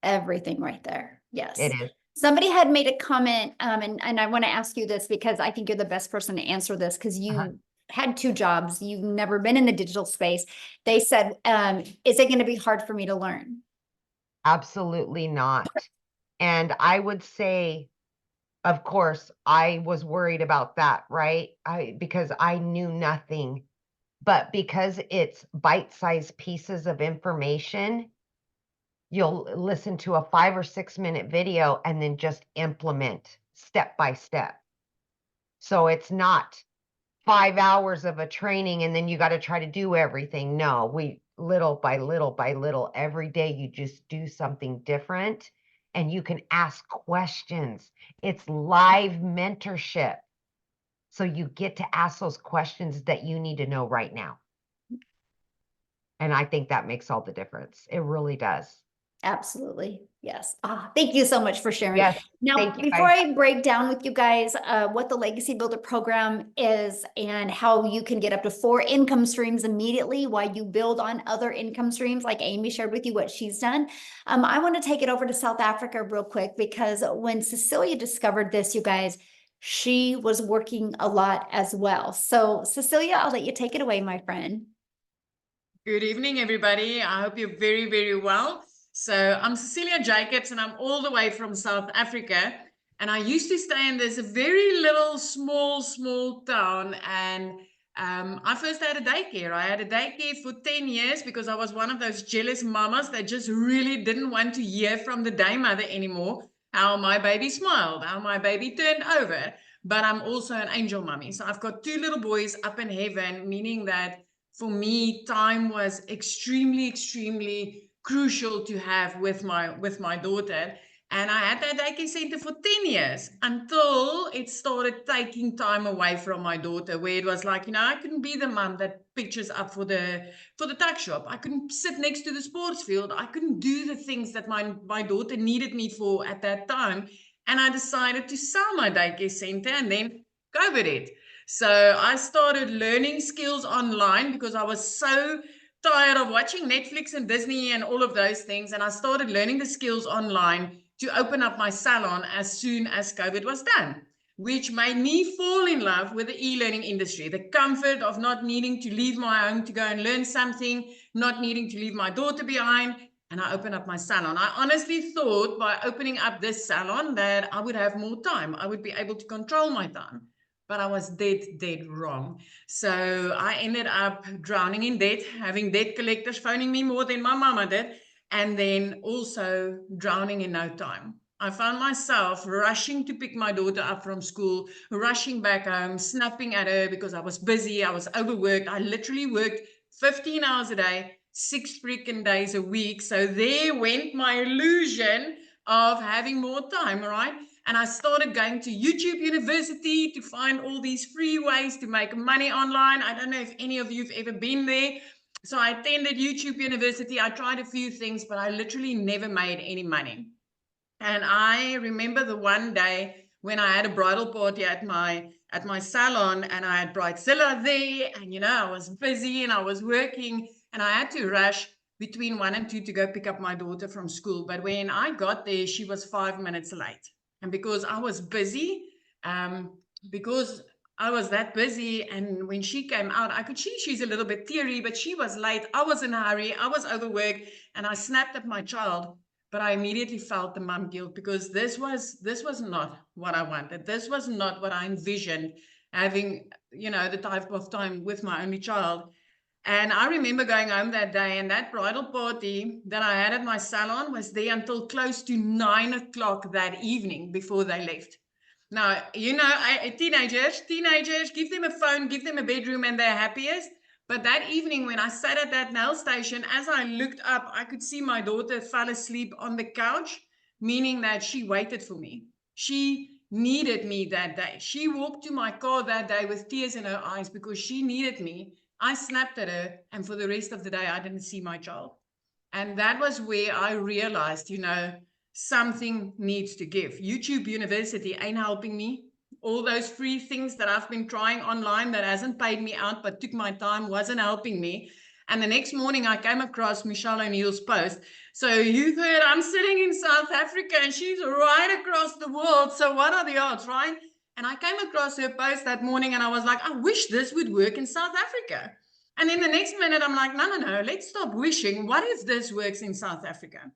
Speaker 1: everything right there. Yes.
Speaker 4: It is.
Speaker 1: Somebody had made a comment, and I want to ask you this because I think you're the best person to answer this because you had 2 jobs. You've never been in the digital space. They said, is it going to be hard for me to learn?
Speaker 4: Absolutely not. And I would say, of course, I was worried about that, right? Because I knew nothing. But because it's bite-sized pieces of information, you'll listen to a 5 or 6 minute video and then just implement step by step. So it's not 5 hours of a training and then you got to try to do everything. No, we little by little by little every day you just do something different and you can ask questions. It's live mentorship. So you get to ask those questions that you need to know right now. And I think that makes all the difference. It really does.
Speaker 1: Absolutely. Yes. Thank you so much for sharing.
Speaker 4: Yes.
Speaker 1: Now,
Speaker 4: Thank you,
Speaker 1: before
Speaker 4: guys.
Speaker 1: I break down with you guys what the Legacy Builder program is and how you can get up to 4 income streams immediately while you build on other income streams, like Amy shared with you what she's done, I want to take it over to South Africa real quick because when Cecilia discovered this, you guys, she was working a lot as well. So Cecilia, I'll let you take it away, my friend.
Speaker 5: Good evening, everybody. I hope you're very, very well. So I'm Cecilia Jacobs, and I'm all the way from South Africa. And I used to stay in this very little, small town. And I first had a daycare. I had a daycare for 10 years because I was one of those jealous mamas that just really didn't want to hear from the day mother anymore how my baby smiled, how my baby turned over. But I'm also an angel mummy. So I've got 2 little boys up in heaven, meaning that for me, time was extremely crucial to have with my daughter. And I had that daycare center for 10 years until it started taking time away from my daughter, where it was like, I couldn't be the mom that pictures up for the tuck shop. I couldn't sit next to the sports field. I couldn't do the things that my daughter needed me for at that time. And I decided to sell my daycare center and then COVID hit. So I started learning skills online because I was so tired of watching Netflix and Disney and all of those things. And I started learning the skills online to open up my salon as soon as COVID was done. which made me fall in love with the e-learning industry, the comfort of not needing to leave my home to go and learn something, not needing to leave my daughter behind. And I opened up my salon. I honestly thought by opening up this salon that I would have more time. I would be able to control my time. But I was dead wrong. So I ended up drowning in debt, having debt collectors phoning me more than my mama did, and then also drowning in no time. I found myself rushing to pick my daughter up from school, rushing back home, snapping at her because I was busy, I was overworked. I literally worked 15 hours a day, 6 freaking days a week. So there went my illusion of having more time, right? And I started going to YouTube University to find all these free ways to make money online. I don't know if any of you have ever been there. So I attended YouTube University. I tried a few things, but I literally never made any money. And I remember the one day when I had a bridal party at my salon, and I had Bridezilla there, and I was busy and I was working, and I had to rush between 1 and 2 to go pick up my daughter from school. But when I got there, she was 5 minutes late. And because I was busy, because I was that busy, and when she came out, I could see she's a little bit teary, but she was late. I was in a hurry. I was overworked, and I snapped at my child. But I immediately felt the mom guilt, because this was not what I wanted. This was not what I envisioned, having, the type of time with my only child. And I remember going home that day, and that bridal party that I had at my salon was there until close to 9 o'clock that evening before they left. Now, teenagers, give them a phone, give them a bedroom, and they're happiest. But that evening, when I sat at that nail station, as I looked up, I could see my daughter fell asleep on the couch, meaning that she waited for me. She needed me that day. She walked to my car that day with tears in her eyes because she needed me. I snapped at her, and for the rest of the day, I didn't see my child. And that was where I realized, something needs to give. YouTube University ain't helping me. All those free things that I've been trying online that hasn't paid me out but took my time wasn't helping me. And the next morning I came across Michelle O'Neill's post. So you've heard I'm sitting in South Africa and she's right across the world. So what are the odds, right? And I came across her post that morning and I was like, I wish this would work in South Africa. And then the next minute I'm like, no, let's stop wishing. What if this works in South Africa?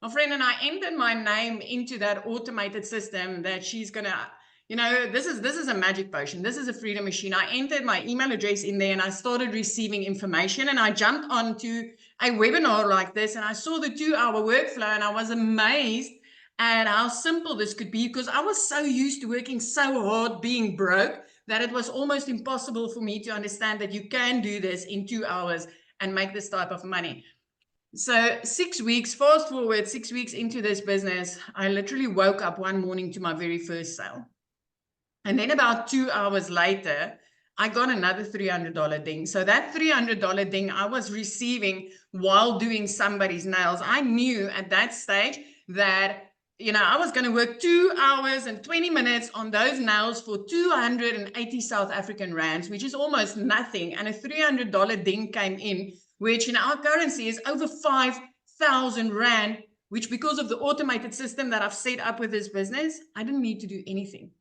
Speaker 5: My friend and I entered my name into that automated system that she's going to, this is a magic potion. This is a freedom machine. I entered my email address in there and I started receiving information, and I jumped onto a webinar like this and I saw the 2-hour workflow, and I was amazed at how simple this could be, because I was so used to working so hard, being broke, that it was almost impossible for me to understand that you can do this in 2 hours and make this type of money. So 6 weeks, fast forward 6 weeks into this business, I literally woke up one morning to my very first sale. And then about 2 hours later, I got another $300 ding. So that $300 ding I was receiving while doing somebody's nails. I knew at that stage that, I was going to work 2 hours and 20 minutes on those nails for 280 South African rands, which is almost nothing. And a $300 ding came in, which in our currency is over 5,000 rand, which, because of the automated system that I've set up with this business, I didn't need to do anything.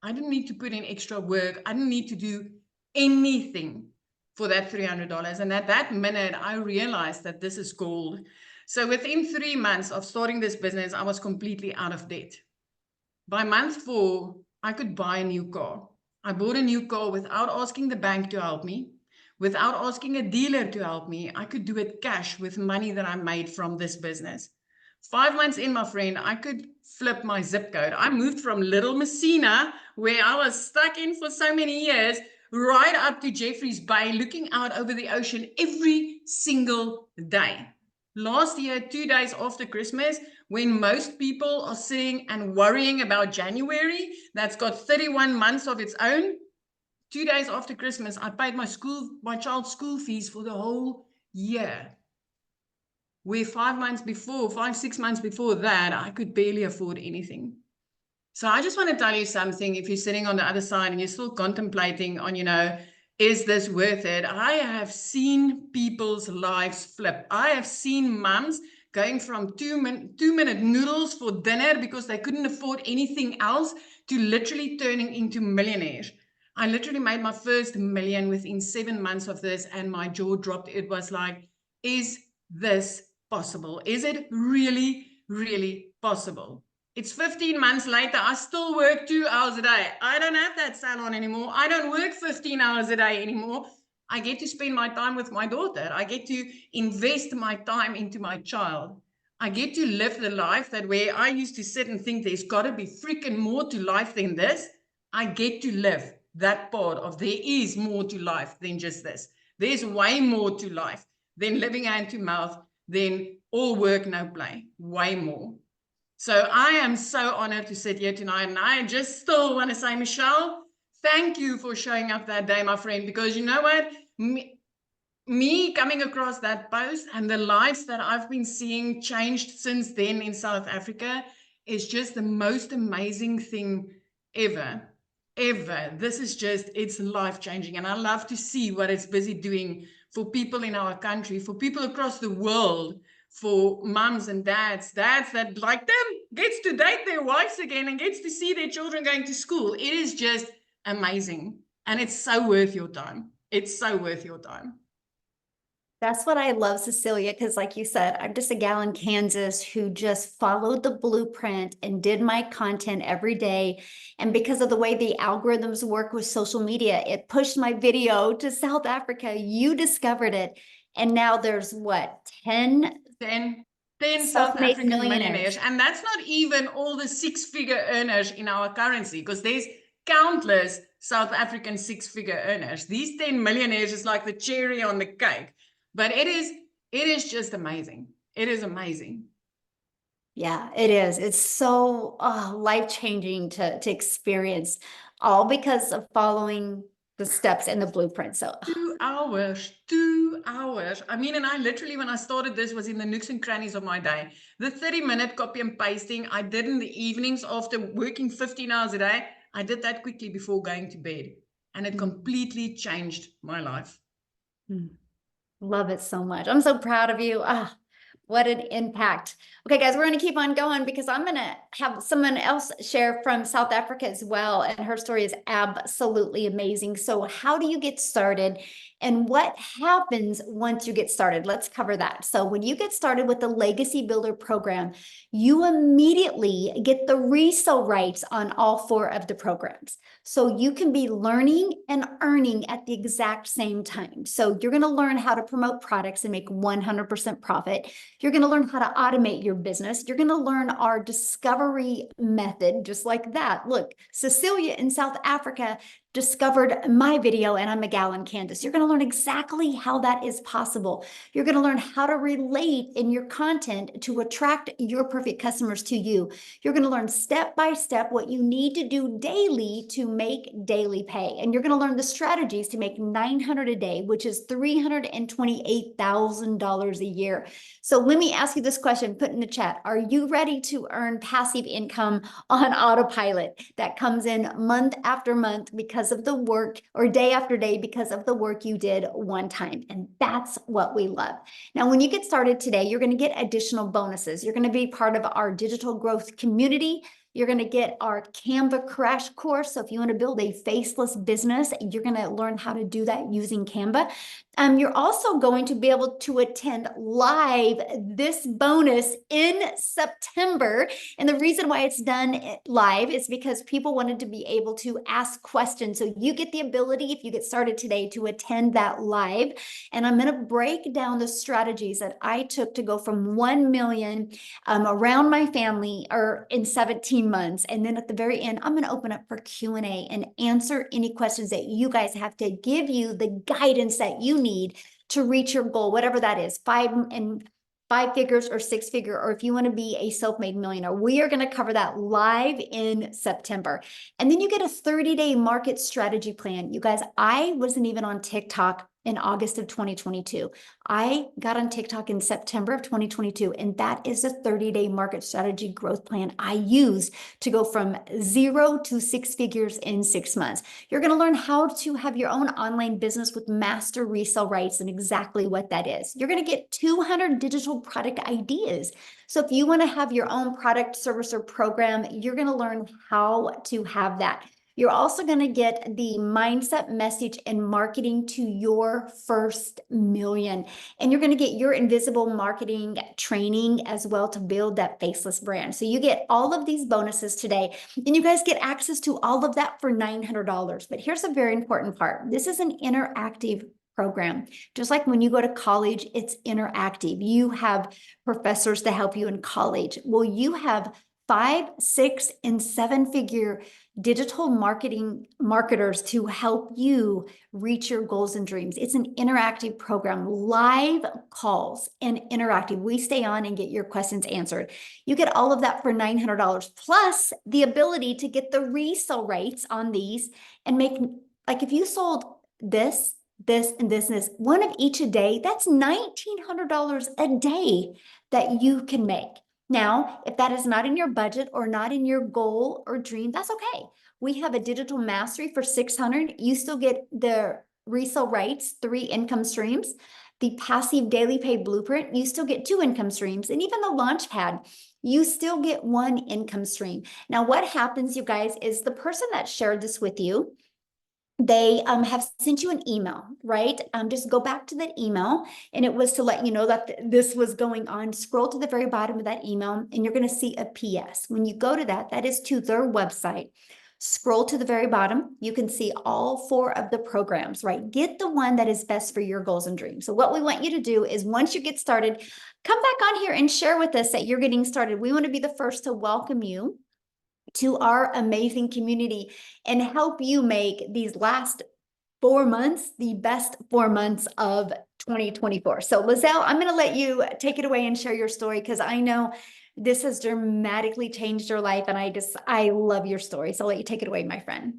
Speaker 5: I didn't need to put in extra work. I didn't need to do anything for that $300. And at that minute, I realized that this is gold. So within 3 months of starting this business, I was completely out of debt. By month 4, I could buy a new car. I bought a new car without asking the bank to help me, without asking a dealer to help me. I could do it cash with money that I made from this business. 5 months in, my friend, I could flip my zip code. I moved from Little Messina, where I was stuck in for so many years, right up to Jeffreys Bay, looking out over the ocean every single day. Last year, 2 days after Christmas, when most people are sitting and worrying about January, that's got 31 months of its own, 2 days after Christmas, I paid my child's school fees for the whole year. Where 6 months before that, I could barely afford anything. So I just want to tell you something. If you're sitting on the other side and you're still contemplating on, is this worth it? I have seen people's lives flip. I have seen moms going from 2-minute noodles for dinner because they couldn't afford anything else to literally turning into millionaires. I literally made my first million within 7 months of this, and my jaw dropped. It was like, is this possible? Is it really, really possible? It's 15 months later. I still work 2 hours a day. I don't have that salon anymore. I don't work 15 hours a day anymore. I get to spend my time with my daughter. I get to invest my time into my child. I get to live the life that where I used to sit and think there's got to be freaking more to life than this. I get to live that part of there is more to life than just this. There's way more to life than living hand to mouth, than all work, no play. Way more. So I am so honored to sit here tonight. And I just still want to say, Michelle, thank you for showing up that day, my friend, because you know what? Me coming across that post and the lives that I've been seeing changed since then in South Africa is just the most amazing thing ever. Ever. This is just, it's life-changing. And I love to see what it's busy doing for people in our country, for people across the world, for mums and dads that like them, gets to date their wives again and gets to see their children going to school. It is just amazing. And it's so worth your time. It's so worth your time.
Speaker 1: That's what I love, Cecilia, because like you said, I'm just a gal in Kansas who just followed the blueprint and did my content every day. And because of the way the algorithms work with social media, it pushed my video to South Africa. You discovered it. And now there's what, 10
Speaker 5: South
Speaker 1: self-made
Speaker 5: African millionaires.
Speaker 1: millionaires.
Speaker 5: And that's not even all the six-figure earners in our currency, because there's countless South African six-figure earners. These 10 millionaires is like the cherry on the cake. But it is just amazing. It is amazing.
Speaker 1: Yeah, it is. It's so life-changing to experience, all because of following the steps and the blueprint. So
Speaker 5: 2 hours, 2 hours. I mean, and I literally, when I started this, was in the nooks and crannies of my day. The 30-minute copy and pasting I did in the evenings after working 15 hours a day. I did that quickly before going to bed. And it completely changed my life.
Speaker 1: love it so much. I'm so proud of you. What an impact. Okay, guys, we're going to keep on going because I'm going to have someone else share from South Africa as well. And her story is absolutely amazing. So how do you get started? And what happens once you get started? Let's cover that. So when you get started with the Legacy Builder program, you immediately get the resale rights on all 4 of the programs. So you can be learning and earning at the exact same time. So you're going to learn how to promote products and make 100% profit. You're going to learn how to automate your business. You're going to learn our discovery method, just like that. Look, Cecilia in South Africa discovered my video and I'm a gal in Kansas. You're going to learn exactly how that is possible. You're going to learn how to relate in your content to attract your perfect customers to you. You're going to learn step by step what you need to do daily to make daily pay. And you're going to learn the strategies to make $900 a day, which is $328,000 a year. So let me ask you this question, put in the chat. Are you ready to earn passive income on autopilot that comes in month after month because of the work, or day after day because of the work you did one time? And that's what we love. Now, when you get started today, you're going to get additional bonuses. You're going to be part of our digital growth community. You're going to get our Canva crash course. So if you want to build a faceless business, you're going to learn how to do that using Canva. You're also going to be able to attend live this bonus in September. And the reason why it's done live is because people wanted to be able to ask questions. So you get the ability, if you get started today, to attend that live. And I'm going to break down the strategies that I took to go from 1 million around my family or in 17 months. And then at the very end, I'm going to open up for Q&A and answer any questions that you guys have to give you the guidance that you need to reach your goal, whatever that is, 5 figures or 6 figure, or if you want to be a self-made millionaire. We are going to cover that live in September. And then you get a 30-day market strategy plan. You guys, I wasn't even on TikTok in August of 2022. I got on TikTok in September of 2022, and that is the 30-day market strategy growth plan I used to go from 0 to 6 figures in 6 months. You're going to learn how to have your own online business with master resale rights and exactly what that is. You're going to get 200 digital product ideas. So if you want to have your own product, service, or program, you're going to learn how to have that. You're also going to get the mindset, message, and marketing to your first million. And you're going to get your invisible marketing training as well to build that faceless brand. So you get all of these bonuses today, and you guys get access to all of that for $900. But here's a very important part. This is an interactive program. Just like when you go to college, it's interactive. You have professors to help you in college. Well, you have 5, 6, and 7-figure digital marketers to help you reach your goals and dreams. It's an interactive program, live calls and interactive. We stay on and get your questions answered. You get all of that for $900, plus the ability to get the resale rates on these and make, like if you sold this, and this, one of each a day, that's $1,900 a day that you can make. Now, if that is not in your budget or not in your goal or dream, that's okay. We have a digital mastery for $600. You still get the resale rights, 3 income streams. The passive daily pay blueprint, you still get 2 income streams. And even the launch pad, you still get 1 income stream. Now, what happens, you guys, is the person that shared this with you, they have sent you an email, right? Just go back to that email, and it was to let you know that this was going on. Scroll to the very bottom of that email, and you're going to see a PS. When you go to that, that is to their website. Scroll to the very bottom. You can see all 4 of the programs, right? Get the one that is best for your goals and dreams. So what we want you to do is once you get started, come back on here and share with us that you're getting started. We want to be the first to welcome you to our amazing community and help you make these last 4 months the best 4 months of 2024. So Lizelle, I'm going to let you take it away and share your story, because I know this has dramatically changed your life, and I love your story. So I'll let you take it away, my friend.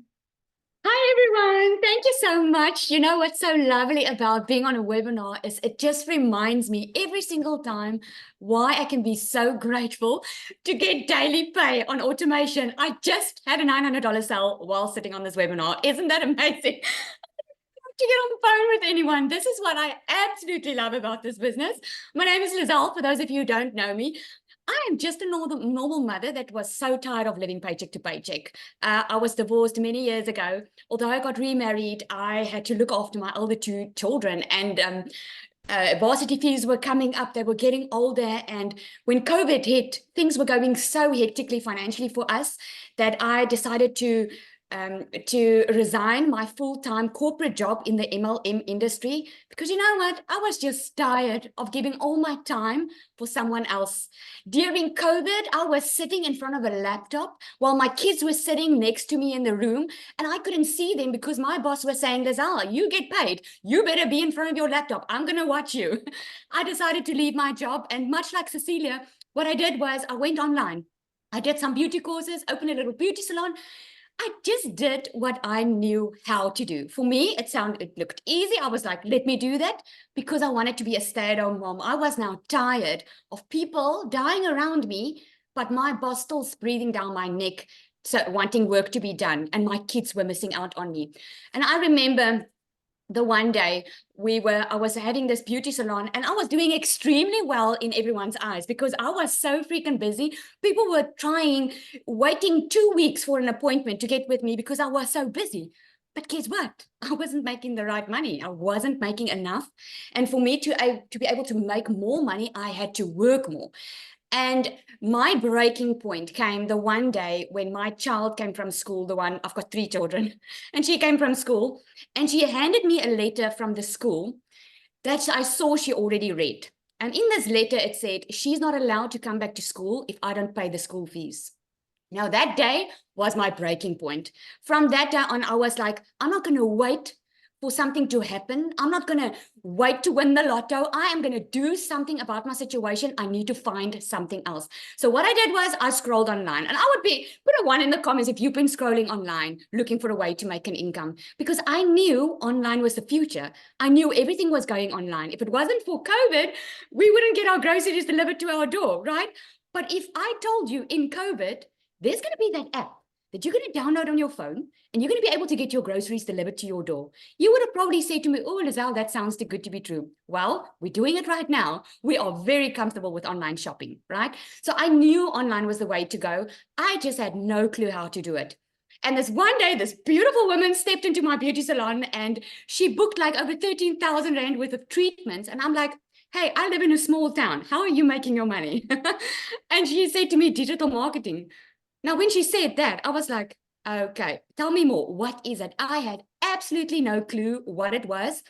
Speaker 6: Hi, everyone. Thank you so much. You know what's so lovely about being on a webinar is it just reminds me every single time why I can be so grateful to get daily pay on automation. I just had a $900 sale while sitting on this webinar. Isn't that amazing? To get on the phone with anyone. This is what I absolutely love about this business. My name is Lizelle, for those of you who don't know me. I am just a normal mother that was so tired of living paycheck to paycheck. I was divorced many years ago. Although I got remarried, I had to look after my older 2 children, and varsity fees were coming up. They were getting older, and when COVID hit, things were going so hectically financially for us that I decided to resign my full-time corporate job in the MLM industry, because you know what? I was just tired of giving all my time for someone else. During COVID, I was sitting in front of a laptop while my kids were sitting next to me in the room, and I couldn't see them because my boss was saying, Lizelle, you get paid. You better be in front of your laptop. I'm going to watch you. I decided to leave my job, and much like Cecilia, what I did was I went online. I did some beauty courses, opened a little beauty salon. I just did what I knew how to do. For me, it looked easy. I was like, let me do that, because I wanted to be a stay-at-home mom. I was now tired of people dying around me, but my boss still breathing down my neck, so wanting work to be done, and my kids were missing out on me. And I remember the one day I was having this beauty salon, and I was doing extremely well in everyone's eyes because I was so freaking busy. People were waiting 2 weeks for an appointment to get with me because I was so busy. But guess what? I wasn't making the right money. I wasn't making enough. And for me to be able to make more money, I had to work more. And my breaking point came the one day when my child came from school, I've got 3 children, and she came from school, and she handed me a letter from the school that I saw she already read. And in this letter, it said, she's not allowed to come back to school if I don't pay the school fees. Now, that day was my breaking point. From that day on, I was like, I'm not going to wait for something to happen. I'm not going to wait to win the lotto. I am going to do something about my situation. I need to find something else. So what I did was I scrolled online, and I would put a 1 in the comments if you've been scrolling online looking for a way to make an income, because I knew online was the future. I knew everything was going online. If it wasn't for COVID, we wouldn't get our groceries delivered to our door, right? But if I told you in COVID, there's going to be that app that you're going to download on your phone, and you're going to be able to get your groceries delivered to your door, you would have probably said to me, oh, Lizelle, that sounds too good to be true. Well, we're doing it right now. We are very comfortable with online shopping, right? So I knew online was the way to go. I just had no clue how to do it. And this one day, this beautiful woman stepped into my beauty salon, and she booked like over 13,000 Rand worth of treatments. And I'm like, hey, I live in a small town. How are you making your money? And she said to me, digital marketing. Now, when she said that, I was like, okay, tell me more. What is it? I had absolutely no clue what it was,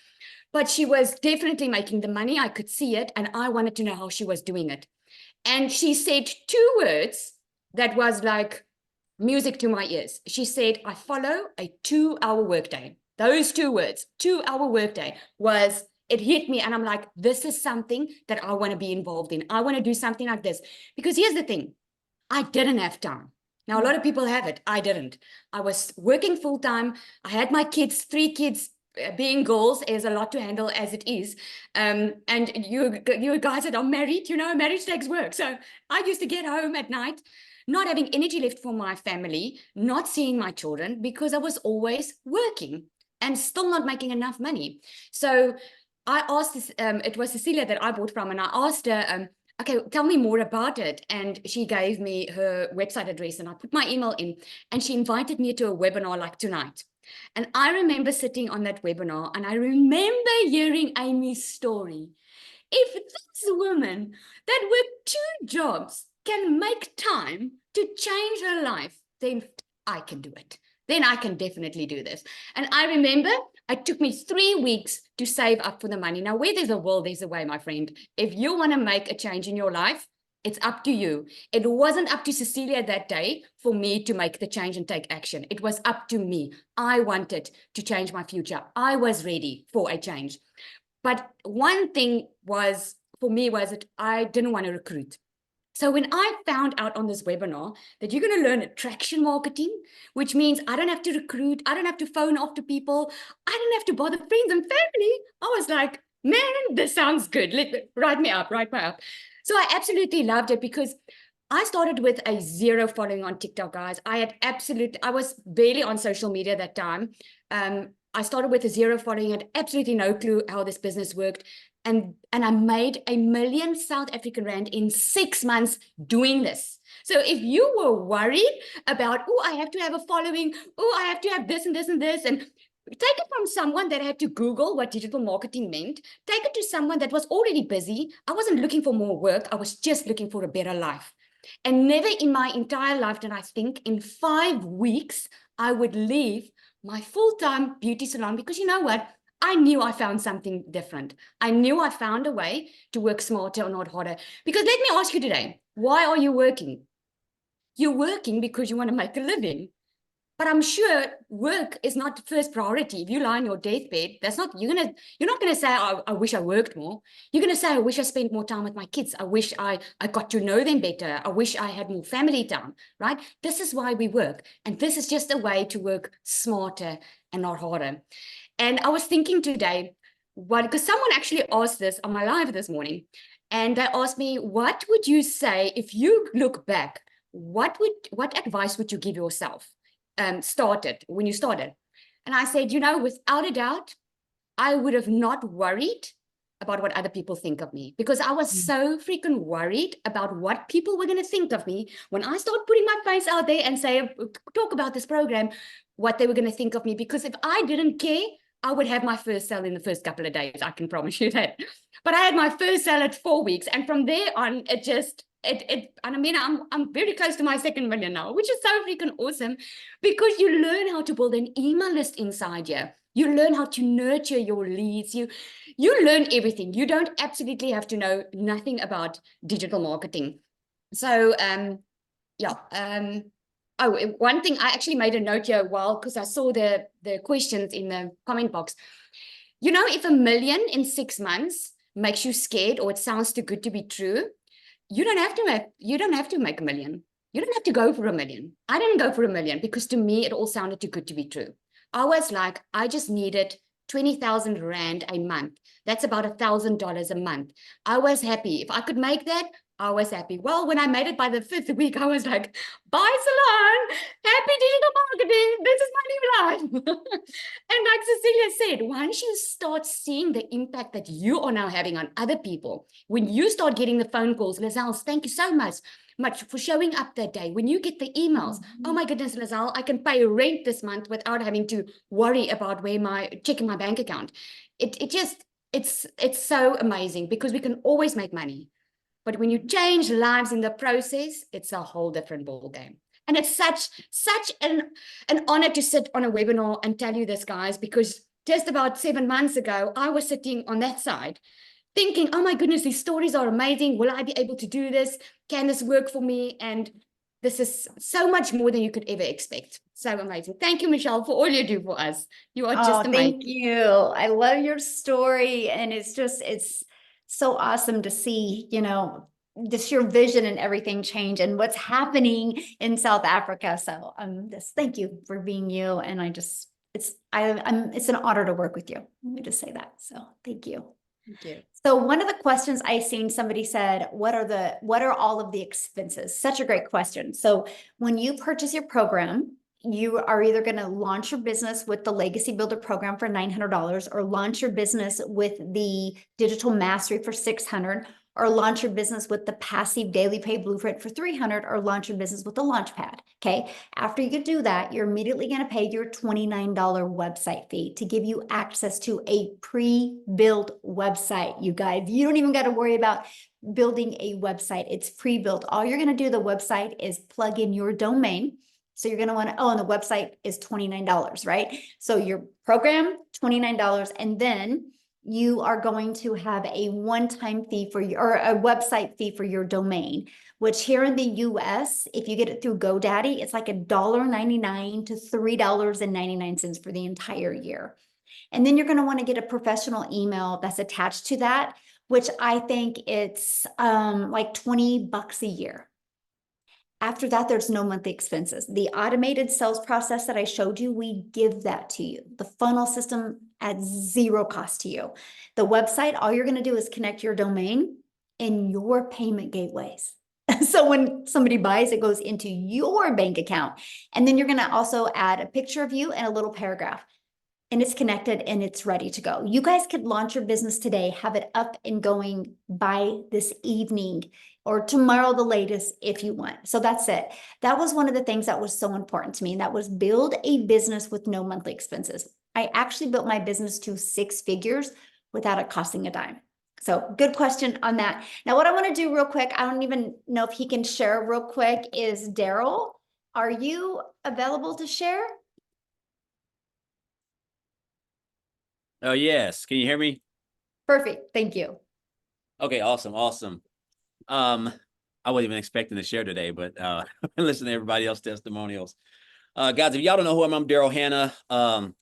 Speaker 6: but she was definitely making the money. I could see it, and I wanted to know how she was doing it. And she said 2 words that was like music to my ears. She said, I follow a 2-hour workday. Those 2 words, 2-hour workday, was, it hit me. And I'm like, this is something that I want to be involved in. I want to do something like this. Because here's the thing, I didn't have time. Now, a lot of people have it. I didn't. I was working full time. I had my kids, 3 kids. Being girls is a lot to handle as it is. And you guys that are married, you know, marriage takes work. So I used to get home at night, not having energy left for my family, not seeing my children, because I was always working and still not making enough money. So I asked this, it was Cecilia that I bought from, and I asked her, okay, tell me more about it. And she gave me her website address, and I put my email in, and she invited me to a webinar like tonight. And I remember sitting on that webinar, and I remember hearing Amy's story. If this woman that worked 2 jobs can make time to change her life, then I can do it. Then I can definitely do this. And I remember it took me 3 weeks to save up for the money. Now, where there's a will, there's a way, my friend. If you want to make a change in your life, it's up to you. It wasn't up to Cecilia that day for me to make the change and take action. It was up to me. I wanted to change my future. I was ready for a change. But one thing was, for me, was that I didn't want to recruit. So when I found out on this webinar that you're going to learn attraction marketing, which means I don't have to recruit, I don't have to phone after people, I don't have to bother friends and family, I was like, man, this sounds good. Write me up. So I absolutely loved it, because I started with a 0 following on TikTok, guys. I was barely on social media that time. I started with a 0 following, had absolutely no clue how this business worked. And I made 1 million South African Rand in 6 months doing this. So if you were worried about, oh, I have to have a following, oh, I have to have this and this and this, and take it from someone that had to Google what digital marketing meant, take it to someone that was already busy. I wasn't looking for more work. I was just looking for a better life. And never in my entire life did I think in 5 weeks I would leave my full-time beauty salon, because you know what? I knew I found something different. I knew I found a way to work smarter or not harder. Because let me ask you today, why are you working? You're working because you want to make a living. But I'm sure work is not the first priority. If you lie on your deathbed, you're not gonna say, I wish I worked more. You're gonna say, I wish I spent more time with my kids. I wish I got to know them better. I wish I had more family time, right? This is why we work. And this is just a way to work smarter and not harder. And I was thinking today, because someone actually asked this on my live this morning, and they asked me, what would you say if you look back? What advice would you give yourself when you started? And I said, without a doubt, I would have not worried about what other people think of me, because I was so freaking worried about what people were going to think of me when I started putting my face out there and talk about this program, what they were going to think of me. Because if I didn't care, I would have my first sale in the first couple of days. I can promise you that. But I had my first sale at 4 weeks. And from there on, I'm very close to my 2nd million now, which is so freaking awesome, because you learn how to build an email list inside you. You learn how to nurture your leads. You learn everything. You don't absolutely have to know nothing about digital marketing. So, Oh, one thing, I actually made a note here because I saw the questions in the comment box. You know, if 1 million in 6 months makes you scared or it sounds too good to be true, you don't have to make 1 million. You don't have to go for 1 million. I didn't go for 1 million because to me it all sounded too good to be true. I was like, I just needed 20,000 Rand a month. That's about $1,000 a month. I was happy. If I could make that, I was happy. Well, when I made it by the 5th week, I was like, bye salon, happy digital marketing. This is my new life. And like Cecilia said, once you start seeing the impact that you are now having on other people, when you start getting the phone calls, Lizelle, thank you so much for showing up that day. When you get the emails, oh my goodness, Lizelle, I can pay rent this month without having to worry about checking my bank account. It's so amazing because we can always make money. But when you change lives in the process, it's a whole different ball game. And it's such an honor to sit on a webinar and tell you this, guys, because just about 7 months ago, I was sitting on that side thinking, oh my goodness, these stories are amazing. Will I be able to do this? Can this work for me? And this is so much more than you could ever expect. So amazing. Thank you, Michelle, for all you do for us. You are just amazing.
Speaker 1: Thank you. I love your story. And it's so awesome to see, just your vision and everything change and what's happening in South Africa. So just thank you for being you. And it's an honor to work with you. Let me just say that. So thank you.
Speaker 6: Thank you.
Speaker 1: So one of the questions I seen, somebody said, what are all of the expenses? Such a great question. So when you purchase your program, you are either going to launch your business with the Legacy Builder program for $900 or launch your business with the Digital Mastery for $600 or launch your business with the Passive Daily Pay Blueprint for $300 or launch your business with the Launchpad. Okay. After you do that, you're immediately going to pay your $29 website fee to give you access to a pre-built website. You guys, you don't even got to worry about building a website. It's pre-built. All you're going to do, the website is plug in your domain. So you're going to want to, and the website is $29, right? So your program, $29. And then you are going to have a one-time fee or a website fee for your domain, which here in the US, if you get it through GoDaddy, it's like $1.99 to $3.99 for the entire year. And then you're going to want to get a professional email that's attached to that, which I think it's like $20 a year. After that, there's no monthly expenses. The automated sales process that I showed you, we give that to you. The funnel system at zero cost to you. The website, all you're going to do is connect your domain and your payment gateways. So when somebody buys, it goes into your bank account. And then you're going to also add a picture of you and a little paragraph. And it's connected and it's ready to go. You guys could launch your business today, have it up and going by this evening or tomorrow the latest if you want. So that's it. That was one of the things that was so important to me. And that was build a business with no monthly expenses. I actually built my business to 6 figures without it costing a dime. So good question on that. Now, what I want to do real quick, I don't even know if he can share real quick, is Daryl, are you available to share?
Speaker 7: Oh, yes. Can you hear me?
Speaker 1: Perfect. Thank you.
Speaker 7: Okay, awesome. I wasn't even expecting to share today, but listen to everybody else's testimonials. Guys, if y'all don't know who I'm Daryl Hanna,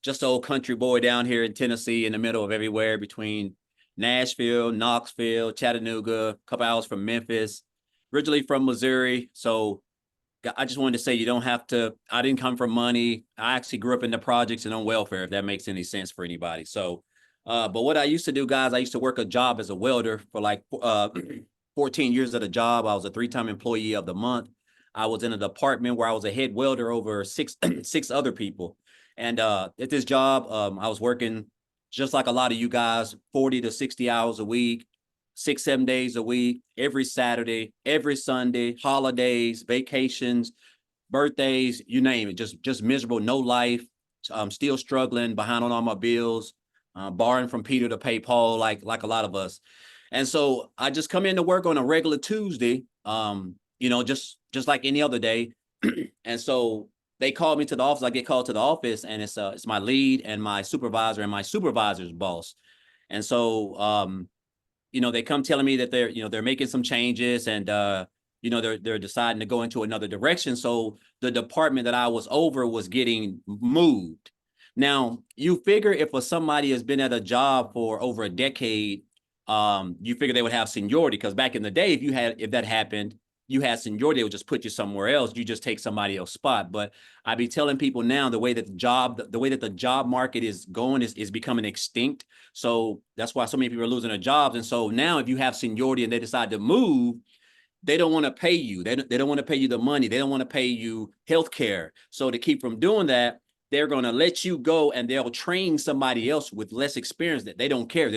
Speaker 7: just an old country boy down here in Tennessee in the middle of everywhere between Nashville, Knoxville, Chattanooga, a couple hours from Memphis, originally from Missouri. So I just wanted to say you don't have to, I didn't come from money. I actually grew up in the projects and on welfare, if that makes any sense for anybody. So, but what I used to do, guys, I used to work a job as a welder for like 14 years at a job. I was a 3-time employee of the month. I was in a department where I was a head welder over six other people. And at this job, I was working just like a lot of you guys, 40 to 60 hours a week, 6-7 days a week, every Saturday, every Sunday, holidays, vacations, birthdays, you name it, just miserable, no life. I'm still struggling, behind on all my bills, borrowing from Peter to pay Paul, like a lot of us. And so I just come into work on a regular Tuesday, just like any other day. And so they called me to the office. I get called to the office, and it's my lead and my supervisor and my supervisor's boss. And so, they come telling me that they're making some changes, and you know, they're deciding to go into another direction. So the department that I was over was getting moved. Now, you figure if somebody has been at a job for over a decade, you figure they would have seniority, because back in the day, if that happened, you had seniority, it would just put you somewhere else. You just take somebody else's spot. But I be telling people now, the way that the job market is going is becoming extinct. So that's why so many people are losing their jobs. And so now if you have seniority and they decide to move, they don't want to pay you. They don't want to pay you the money. They don't want to pay you health care. So to keep from doing that, they're going to let you go and they'll train somebody else with less experience. That they don't care.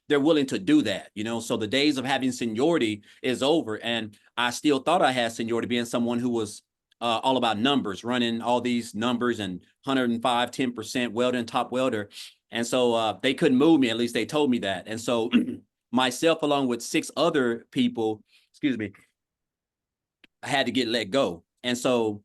Speaker 7: They're willing to do that, you know. So the days of having seniority is over. And I still thought I had seniority, being someone who was all about numbers, running all these numbers and 105, 10% welder and top welder. And so they couldn't move me. At least they told me that. And so myself, along with 6 other people, excuse me, I had to get let go. And so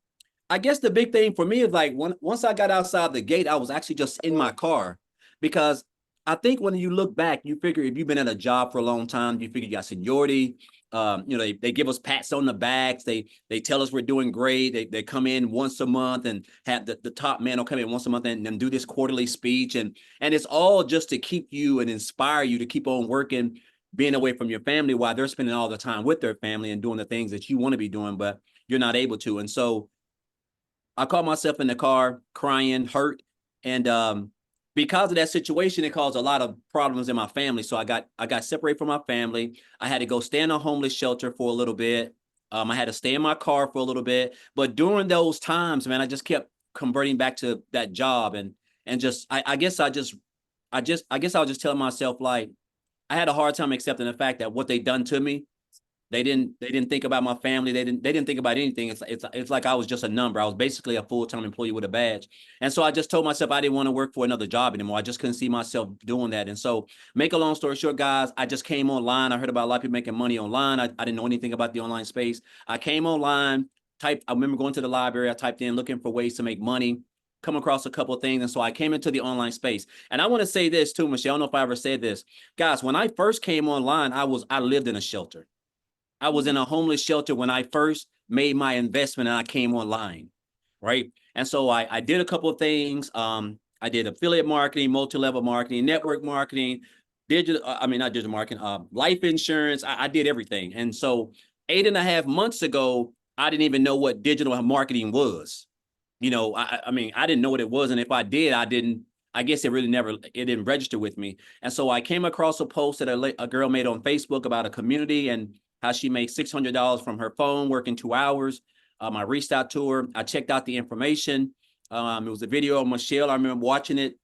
Speaker 7: I guess the big thing for me is like once I got outside the gate, I was actually just in my car, because I think when you look back, you figure if you've been at a job for a long time, you figure you got seniority. You know, they give us pats on the backs. They tell us we're doing great. They come in once a month and have the top man will come in once a month and do this quarterly speech. And it's all just to keep you and inspire you to keep on working, being away from your family while they're spending all the time with their family and doing the things that you want to be doing, but you're not able to. And so I caught myself in the car crying, hurt. And because of that situation, it caused a lot of problems in my family. So I got separated from my family. I had to go stay in a homeless shelter for a little bit. I had to stay in my car for a little bit. But during those times, man, I just kept converting back to that job. And just I guess I was just telling myself, like, I had a hard time accepting the fact that what they done to me, they didn't think about my family. They didn't think about anything. It's like I was just a number. I was basically a full-time employee with a badge. And so I just told myself I didn't want to work for another job anymore. I just couldn't see myself doing that. And so, make a long story short, guys, I just came online. I heard about a lot of people making money online. I didn't know anything about the online space. I came online, I remember going to the library. I typed in looking for ways to make money, come across a couple of things. And so I came into the online space. And I want to say this too, Michelle. I don't know if I ever said this. Guys, when I first came online, I lived in a shelter. I was in a homeless shelter when I first made my investment and I came online, right? And so I did a couple of things. I did affiliate marketing, multi-level marketing, network marketing, not digital marketing, life insurance. I did everything. And so 8.5 months ago, I didn't even know what digital marketing was. You know, I didn't know what it was. And if I did, I guess it didn't register with me. And so I came across a post that a girl made on Facebook about a community and how she made $600 from her phone working 2 hours. I reached out to her. I checked out the information. It was a video of Michelle. I remember watching it.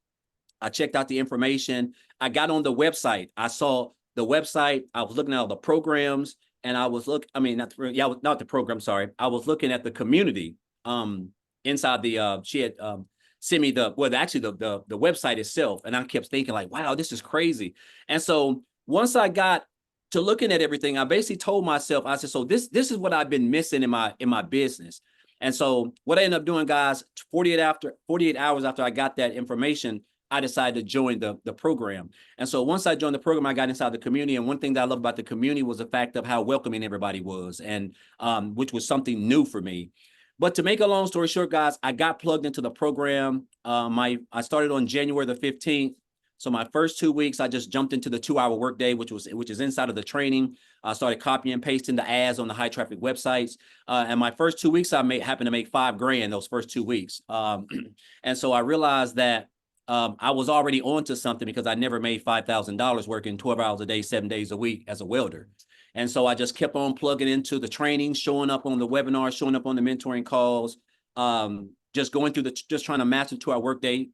Speaker 7: I checked out the information. I got on the website. I saw the website. I was looking at all the programs, and I was not the program. Sorry, I was looking at the community. Inside she had sent me the website itself, and I kept thinking like, wow, this is crazy. And so once I got to looking at everything, I basically told myself, I said, so this is what I've been missing in my business. And so what I ended up doing, guys, 48 hours after I got that information, I decided to join the program. And so once I joined the program, I got inside the community. And one thing that I love about the community was the fact of how welcoming everybody was, and which was something new for me. But to make a long story short, guys, I got plugged into the program. I started on January the 15th. So my first 2 weeks, I just jumped into the 2-hour workday, which is inside of the training. I started copying and pasting the ads on the high traffic websites. And my first 2 weeks, happened to make $5,000 those first 2 weeks. And so I realized that I was already onto something, because I never made $5,000 working 12 hours a day, 7 days a week as a welder. And so I just kept on plugging into the training, showing up on the webinars, showing up on the mentoring calls, just going through just trying to master 2-hour workday,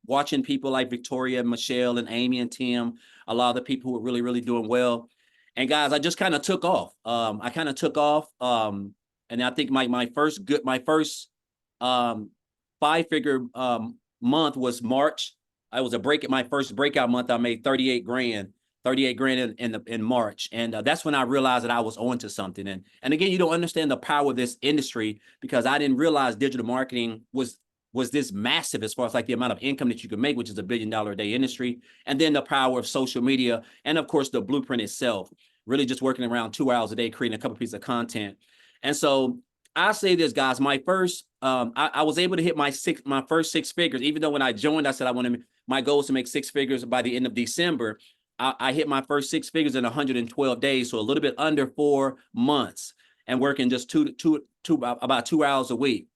Speaker 7: watching people like Victoria, Michelle, and Amy and Tim, a lot of the people who were really, really doing well. And guys, I just kind of took off. And I think my first 5-figure month was March. I was my first breakout month. I made $38,000 in March. And that's when I realized that I was onto something. And again, you don't understand the power of this industry, because I didn't realize digital marketing was this massive as far as like the amount of income that you can make, which is $1 billion a day industry. And then the power of social media, and of course the blueprint itself. really just working around 2 hours a day, creating a couple pieces of content. And so I say this, guys, my first, I was able to hit my first 6 figures, even though when I joined, I said my goal is to make 6 figures by the end of December. I hit my first 6 figures in 112 days, so a little bit under 4 months, and working just about 2 hours a week.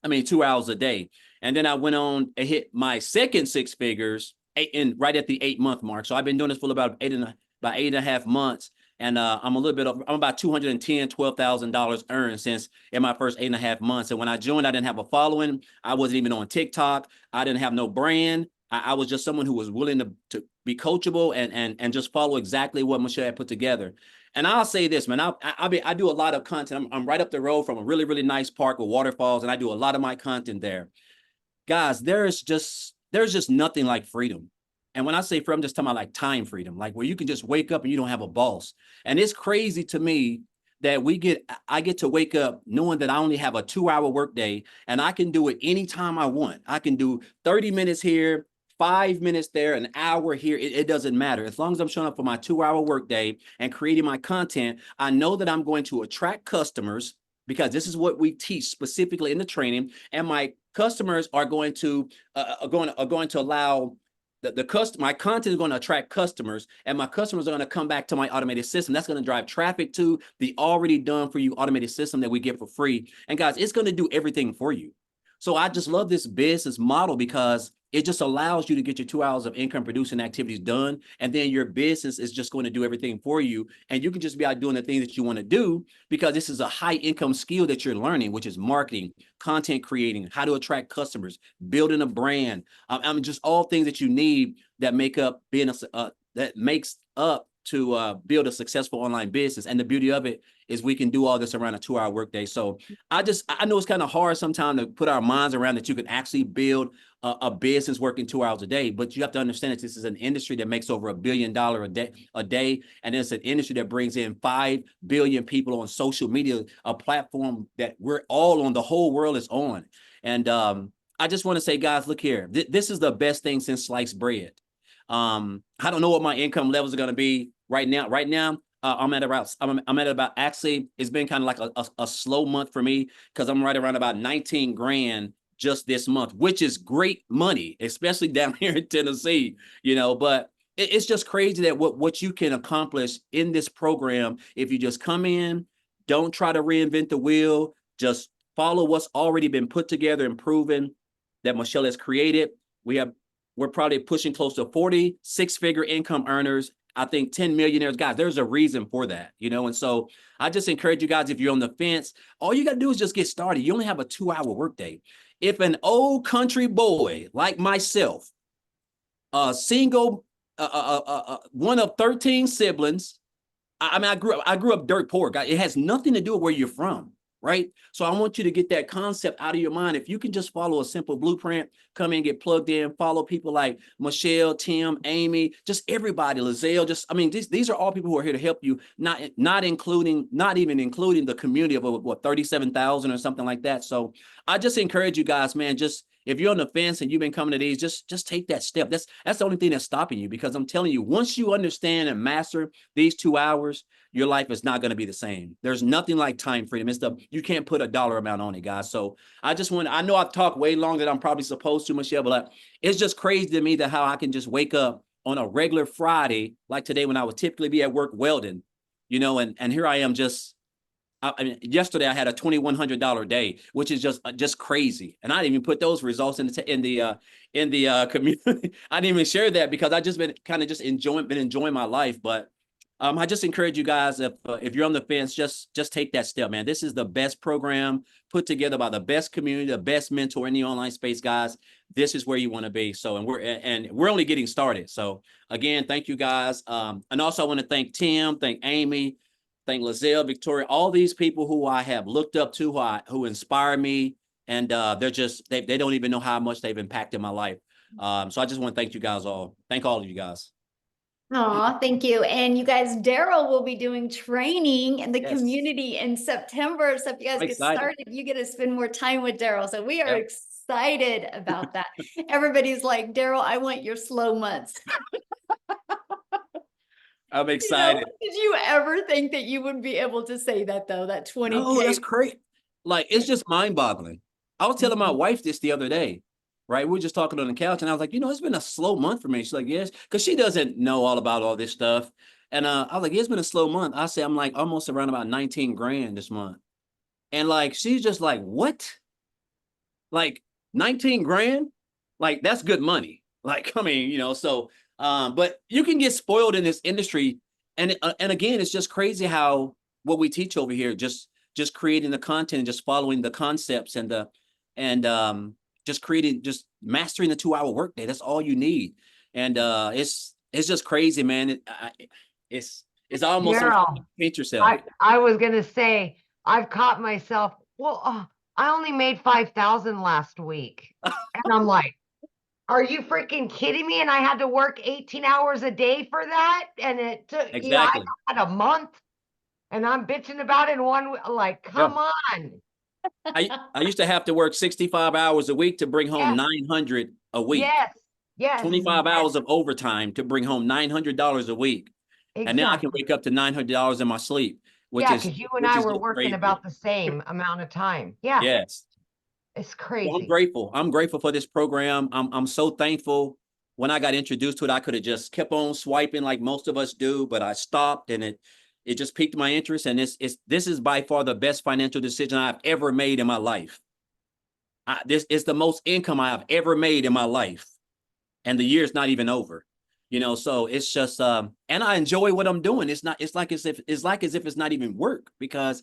Speaker 7: 2 hours a day. And then I went on and hit my second 6 figures right at the 8-month mark. So I've been doing this for about 8.5 months. And I'm about $12,000 earned since in my first 8.5 months. And when I joined, I didn't have a following. I wasn't even on TikTok. I didn't have no brand. I was just someone who was willing to be coachable and just follow exactly what Michelle had put together. And I'll say this, man, I do a lot of content. I'm right up the road from a really, really nice park with waterfalls, and I do a lot of my content there. Guys, there's just nothing like freedom. And when I say freedom, I'm just talking about like time freedom, like where you can just wake up and you don't have a boss. And it's crazy to me that I get to wake up knowing that I only have a 2-hour workday and I can do it anytime I want. I can do 30 minutes here, 5 minutes there, an hour here. It doesn't matter. As long as I'm showing up for my 2-hour workday and creating my content, I know that I'm going to attract customers because this is what we teach specifically in the training. And my customers are going to allow my content is going to attract customers, and my customers are going to come back to my automated system. That's going to drive traffic to the already done for you automated system that we get for free. And guys, it's going to do everything for you. So I just love this business model because it just allows you to get your 2 hours of income producing activities done. And then your business is just going to do everything for you. And you can just be out doing the things that you want to do because this is a high income skill that you're learning, which is marketing, content creating, how to attract customers, building a brand. Just all things that you need that make up to build a successful online business. And the beauty of it is we can do all this around a 2-hour workday. So I know it's kind of hard sometimes to put our minds around that you can actually build a business working 2 hours a day, but you have to understand that this is an industry that makes over $1 billion a day. And it's an industry that brings in 5 billion people on social media, a platform that we're all on, the whole world is on. And I just want to say, guys, look here, this is the best thing since sliced bread. I don't know what my income levels are going to be right now. I'm at about, actually, it's been kind of like a slow month for me because I'm right around about 19 grand just this month, which is great money, especially down here in Tennessee, but it's just crazy that what you can accomplish in this program if you just come in, don't try to reinvent the wheel, just follow what's already been put together and proven that Michelle has created. We're probably pushing close to 40 6-figure income earners. I think 10 millionaires, guys, there's a reason for that, and so I just encourage you guys, if you're on the fence, all you got to do is just get started. You only have a 2-hour workday. If an old country boy like myself, a single, one of 13 siblings, I grew up dirt poor, guys. It has nothing to do with where you're from, right? So I want you to get that concept out of your mind. If you can just follow a simple blueprint, come in, get plugged in, follow people like Michelle, Tim, Amy, just everybody, Lizelle, these are all people who are here to help you, not even including the community of what, 37,000 or something like that. So I just encourage you guys, man, if you're on the fence and you've been coming to these, just take that step. That's the only thing that's stopping you, because I'm telling you, once you understand and master these 2 hours, your life is not going to be the same. There's nothing like time freedom. You can't put a dollar amount on it, guys. So I know I've talked way longer than I'm probably supposed to, Michelle, but it's just crazy to me that how I can just wake up on a regular Friday, like today when I would typically be at work welding, and here I am yesterday I had a $2,100 day, which is just crazy. And I didn't even put those results in the community. I didn't even share that because I just been enjoying my life. But I just encourage you guys, if you're on the fence, just take that step, man. This is the best program put together by the best community, the best mentor in the online space, guys. This is where you want to be. So, and we're only getting started. So again, thank you guys. And also I want to thank Tim, thank Amy, thank Lizelle, Victoria, all these people who I have looked up to, who inspire me. And they don't even know how much they've impacted my life. So I just want to thank you guys all. Thank all of you guys.
Speaker 1: Aw, thank you. And you guys, Daryl will be doing training in the
Speaker 7: Yes.
Speaker 1: community in September. So if you guys
Speaker 7: I'm
Speaker 1: get
Speaker 7: excited.
Speaker 1: started, you get to spend more time with Daryl. So we are
Speaker 7: Yep.
Speaker 1: excited about that. Everybody's like, Daryl, I want your slow months.
Speaker 7: I'm
Speaker 1: You know,
Speaker 7: excited.
Speaker 1: did you ever think that you would be able to say that though, that 20K?
Speaker 7: Oh, that's great. Like, it's just mind-boggling. I was telling my
Speaker 1: Mhm.
Speaker 7: wife this the other day, right? We were just talking on the couch, and I was like, it's been a slow month for me. She's like, yes, because she doesn't know all about all this stuff. And I was like, yeah, it's been a slow month. I say I'm like almost around about 19 grand this month. And like, she's just like, what? Like 19 grand? Like, that's good money. Like, I mean, so but you can get spoiled in this industry. And again, it's just crazy how what we teach over here, just creating the content and just following the concepts and just mastering the 2-hour workday. That's all you need. And it's just crazy, man. It's almost something
Speaker 4: Daryl,
Speaker 7: to paint yourself.
Speaker 4: I was gonna say, I've caught myself, well, I only made 5,000 last week. And I'm like, are you freaking kidding me? And I had to work 18 hours a day for that. And it took, I
Speaker 7: Exactly.
Speaker 4: had a month and I'm bitching about it in one, like,
Speaker 7: Yeah.
Speaker 4: come on.
Speaker 7: I used to have to work 65 hours a week to bring home
Speaker 4: Yes,
Speaker 7: 900 a week.
Speaker 4: yes, yes,
Speaker 7: 25 hours of overtime to bring home $900 a week. And now I can
Speaker 4: exactly.
Speaker 7: wake up to $900 in my sleep, which
Speaker 4: Yeah,
Speaker 7: is
Speaker 4: because you and
Speaker 7: which
Speaker 4: I
Speaker 7: is
Speaker 4: were
Speaker 7: just
Speaker 4: working
Speaker 7: crazy.
Speaker 4: about the same amount of time. Yeah,
Speaker 7: Yes.
Speaker 4: it's
Speaker 7: So I'm
Speaker 4: crazy.
Speaker 7: grateful. I'm grateful for this program. I'm so thankful. When I got introduced to it, I could have just kept on swiping like most of us do, but I stopped and it just piqued my interest. And this is by far the best financial decision I've ever made in my life. This is the most income I have ever made in my life. And the year's not even over. So it's just and I enjoy what I'm doing. It's like as if it's not even work, because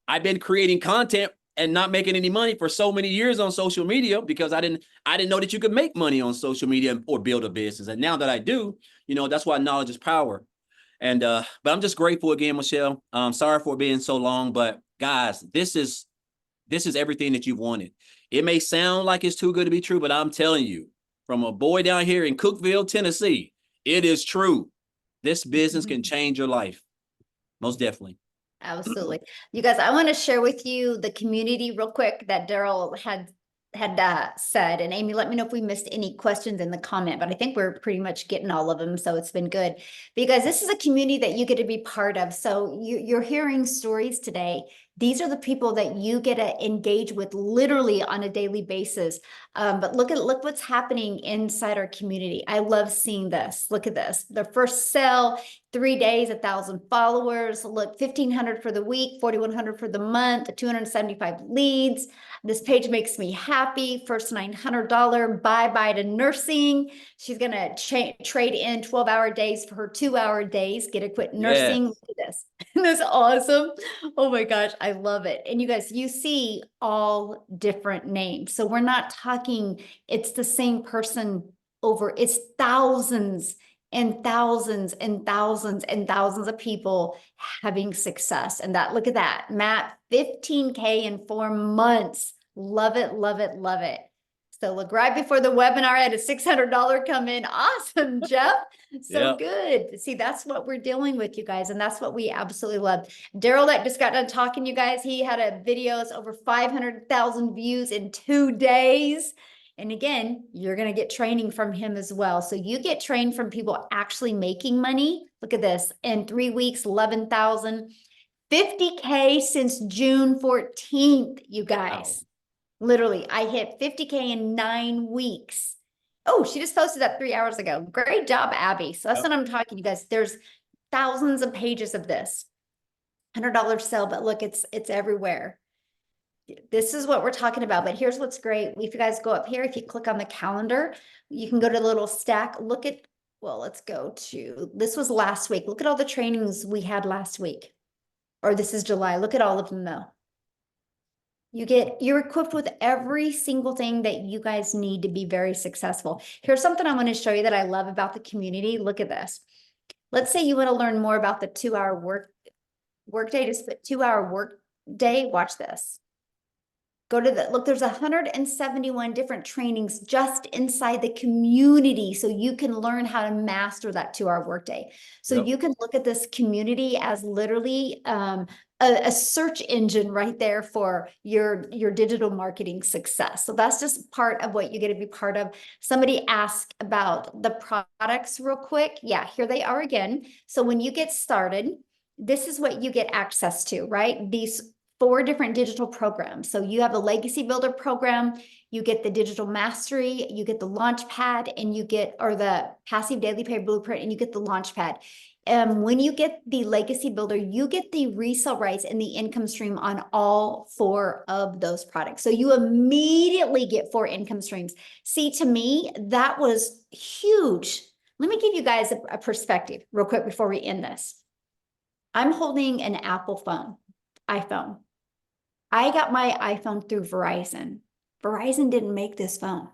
Speaker 7: I've been creating content and not making any money for so many years on social media, because I didn't know that you could make money on social media or build a business. And now that I do, that's why knowledge is power. And but I'm just grateful again, Michelle. Sorry for being so long, but guys, this is everything that you've wanted. It may sound like it's too good to be true, but I'm telling you, from a boy down here in Cookeville, Tennessee, it is true. This business can change your life. Most definitely.
Speaker 1: Absolutely. You guys, I want to share with you the community real quick that Daryl had said. And Amy, let me know if we missed any questions in the comment, but I think we're pretty much getting all of them. So it's been good. Because this is a community that you get to be part of. So you're hearing stories today. These are the people that you get to engage with literally on a daily basis. But look what's happening inside our community. I love seeing this. Look at this. The first sale, 3 days, 1,000 followers. Look, 1,500 for the week, 4,100 for the month, 275 leads. This page makes me happy. First $900 bye-bye to nursing. She's going to trade in 12-hour days for her 2-hour days. Get to quit nursing.
Speaker 7: Yeah.
Speaker 1: Look at this. That's awesome. Oh my gosh, I love it. And you guys, you see all different names. So we're not talking, it's the same person over, it's thousands and thousands and thousands and thousands of people having success. And that, look at that, Matt, 15K in 4 months. Love it, love it, love it. So look, right before the webinar, I had a $600 come in. Awesome, Jeff. So
Speaker 7: Yep.
Speaker 1: good. See, that's what we're dealing with, you guys. And that's what we absolutely love. Daryl that just got done talking, you guys, he had a videos over 500,000 views in 2 days. And again, you're going to get training from him as well. So you get trained from people actually making money. Look at this. In 3 weeks, 11,000, 50K since June 14th, you guys. Literally, I hit 50K in 9 weeks. Oh, she just posted that 3 hours ago. Great job, Abby. So that's what I'm talking, you guys. There's thousands of pages of this. $100 sale, but look, it's everywhere. This is what we're talking about. But here's what's great. If you guys go up here, if you click on the calendar, you can go to the little stack. Look at, well, let's go to, this was last week. Look at all the trainings we had last week. Or this is July. Look at all of them though. You're equipped with every single thing that you guys need to be very successful. Here's something I want to show you that I love about the community. Look at this. Let's say you want to learn more about the 2-hour work day, just put 2-hour work day. Watch this. Go to the, look, there's 171 different trainings just inside the community. So you can learn how to master that 2-hour workday. So
Speaker 3: Yep.
Speaker 1: you can look at this community as literally a search engine right there for your digital marketing success. So that's just part of what you get to be part of. Somebody asked about the products real quick. Yeah, here they are again. So when you get started, this is what you get access to, right? These 4 different digital programs. So you have the Legacy Builder program, you get the Digital Mastery, you get the Launch Pad, and you get, or the Passive Daily Pay Blueprint, and you get the Launch Pad. When you get the Legacy Builder, you get the resale rights and the income stream on all 4 of those products. So you immediately get 4 income streams. See, to me, that was huge. Let me give you guys a perspective real quick before we end this. I'm holding an Apple phone, iPhone. I got my iPhone through Verizon. Verizon didn't make this phone.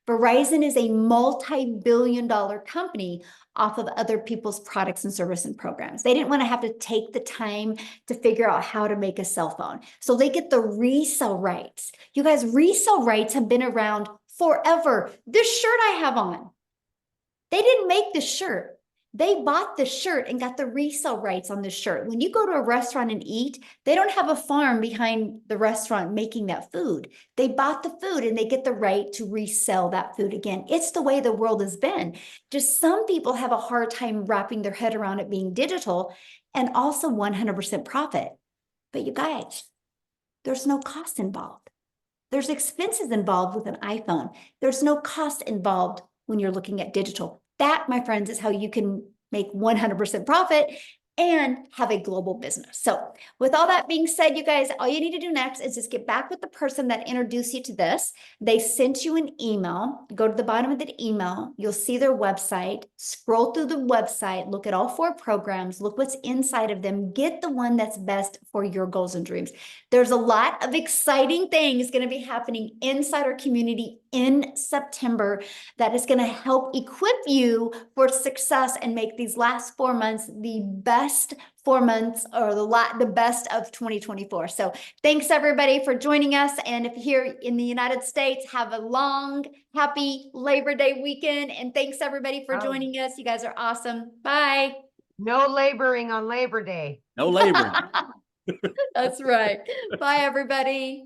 Speaker 1: Verizon is a multi-billion-dollar company off of other people's products and services and programs. They didn't want to have to take the time to figure out how to make a cell phone. So they get the resale rights. You guys, resale rights have been around forever. This shirt I have on, they didn't make the shirt. They bought the shirt and got the resale rights on the shirt. When you go to a restaurant and eat, they don't have a farm behind the restaurant making that food. They bought the food and they get the right to resell that food again. It's the way the world has been. Just some people have a hard time wrapping their head around it being digital and also 100% profit. But you guys, there's no cost involved. There's expenses involved with an iPhone. There's no cost involved when you're looking at digital. That, my friends, is how you can make 100% profit and have a global business. So with all that being said, you guys, all you need to do next is just get back with the person that introduced you to this. They sent you an email. Go to the bottom of the email. You'll see their website. Scroll through the website. Look at all 4 programs. Look what's inside of them. Get the one that's best for your goals and dreams. There's a lot of exciting things going to be happening inside our community in September that is going to help equip you for success and make these last 4 months the best 4 months or the best of 2024. So thanks everybody for joining us. And if you're here in the United States, have a long, happy Labor Day weekend. And thanks everybody for joining us. You guys are awesome. Bye.
Speaker 4: No laboring on Labor Day.
Speaker 7: No laboring.
Speaker 1: That's right. Bye, everybody.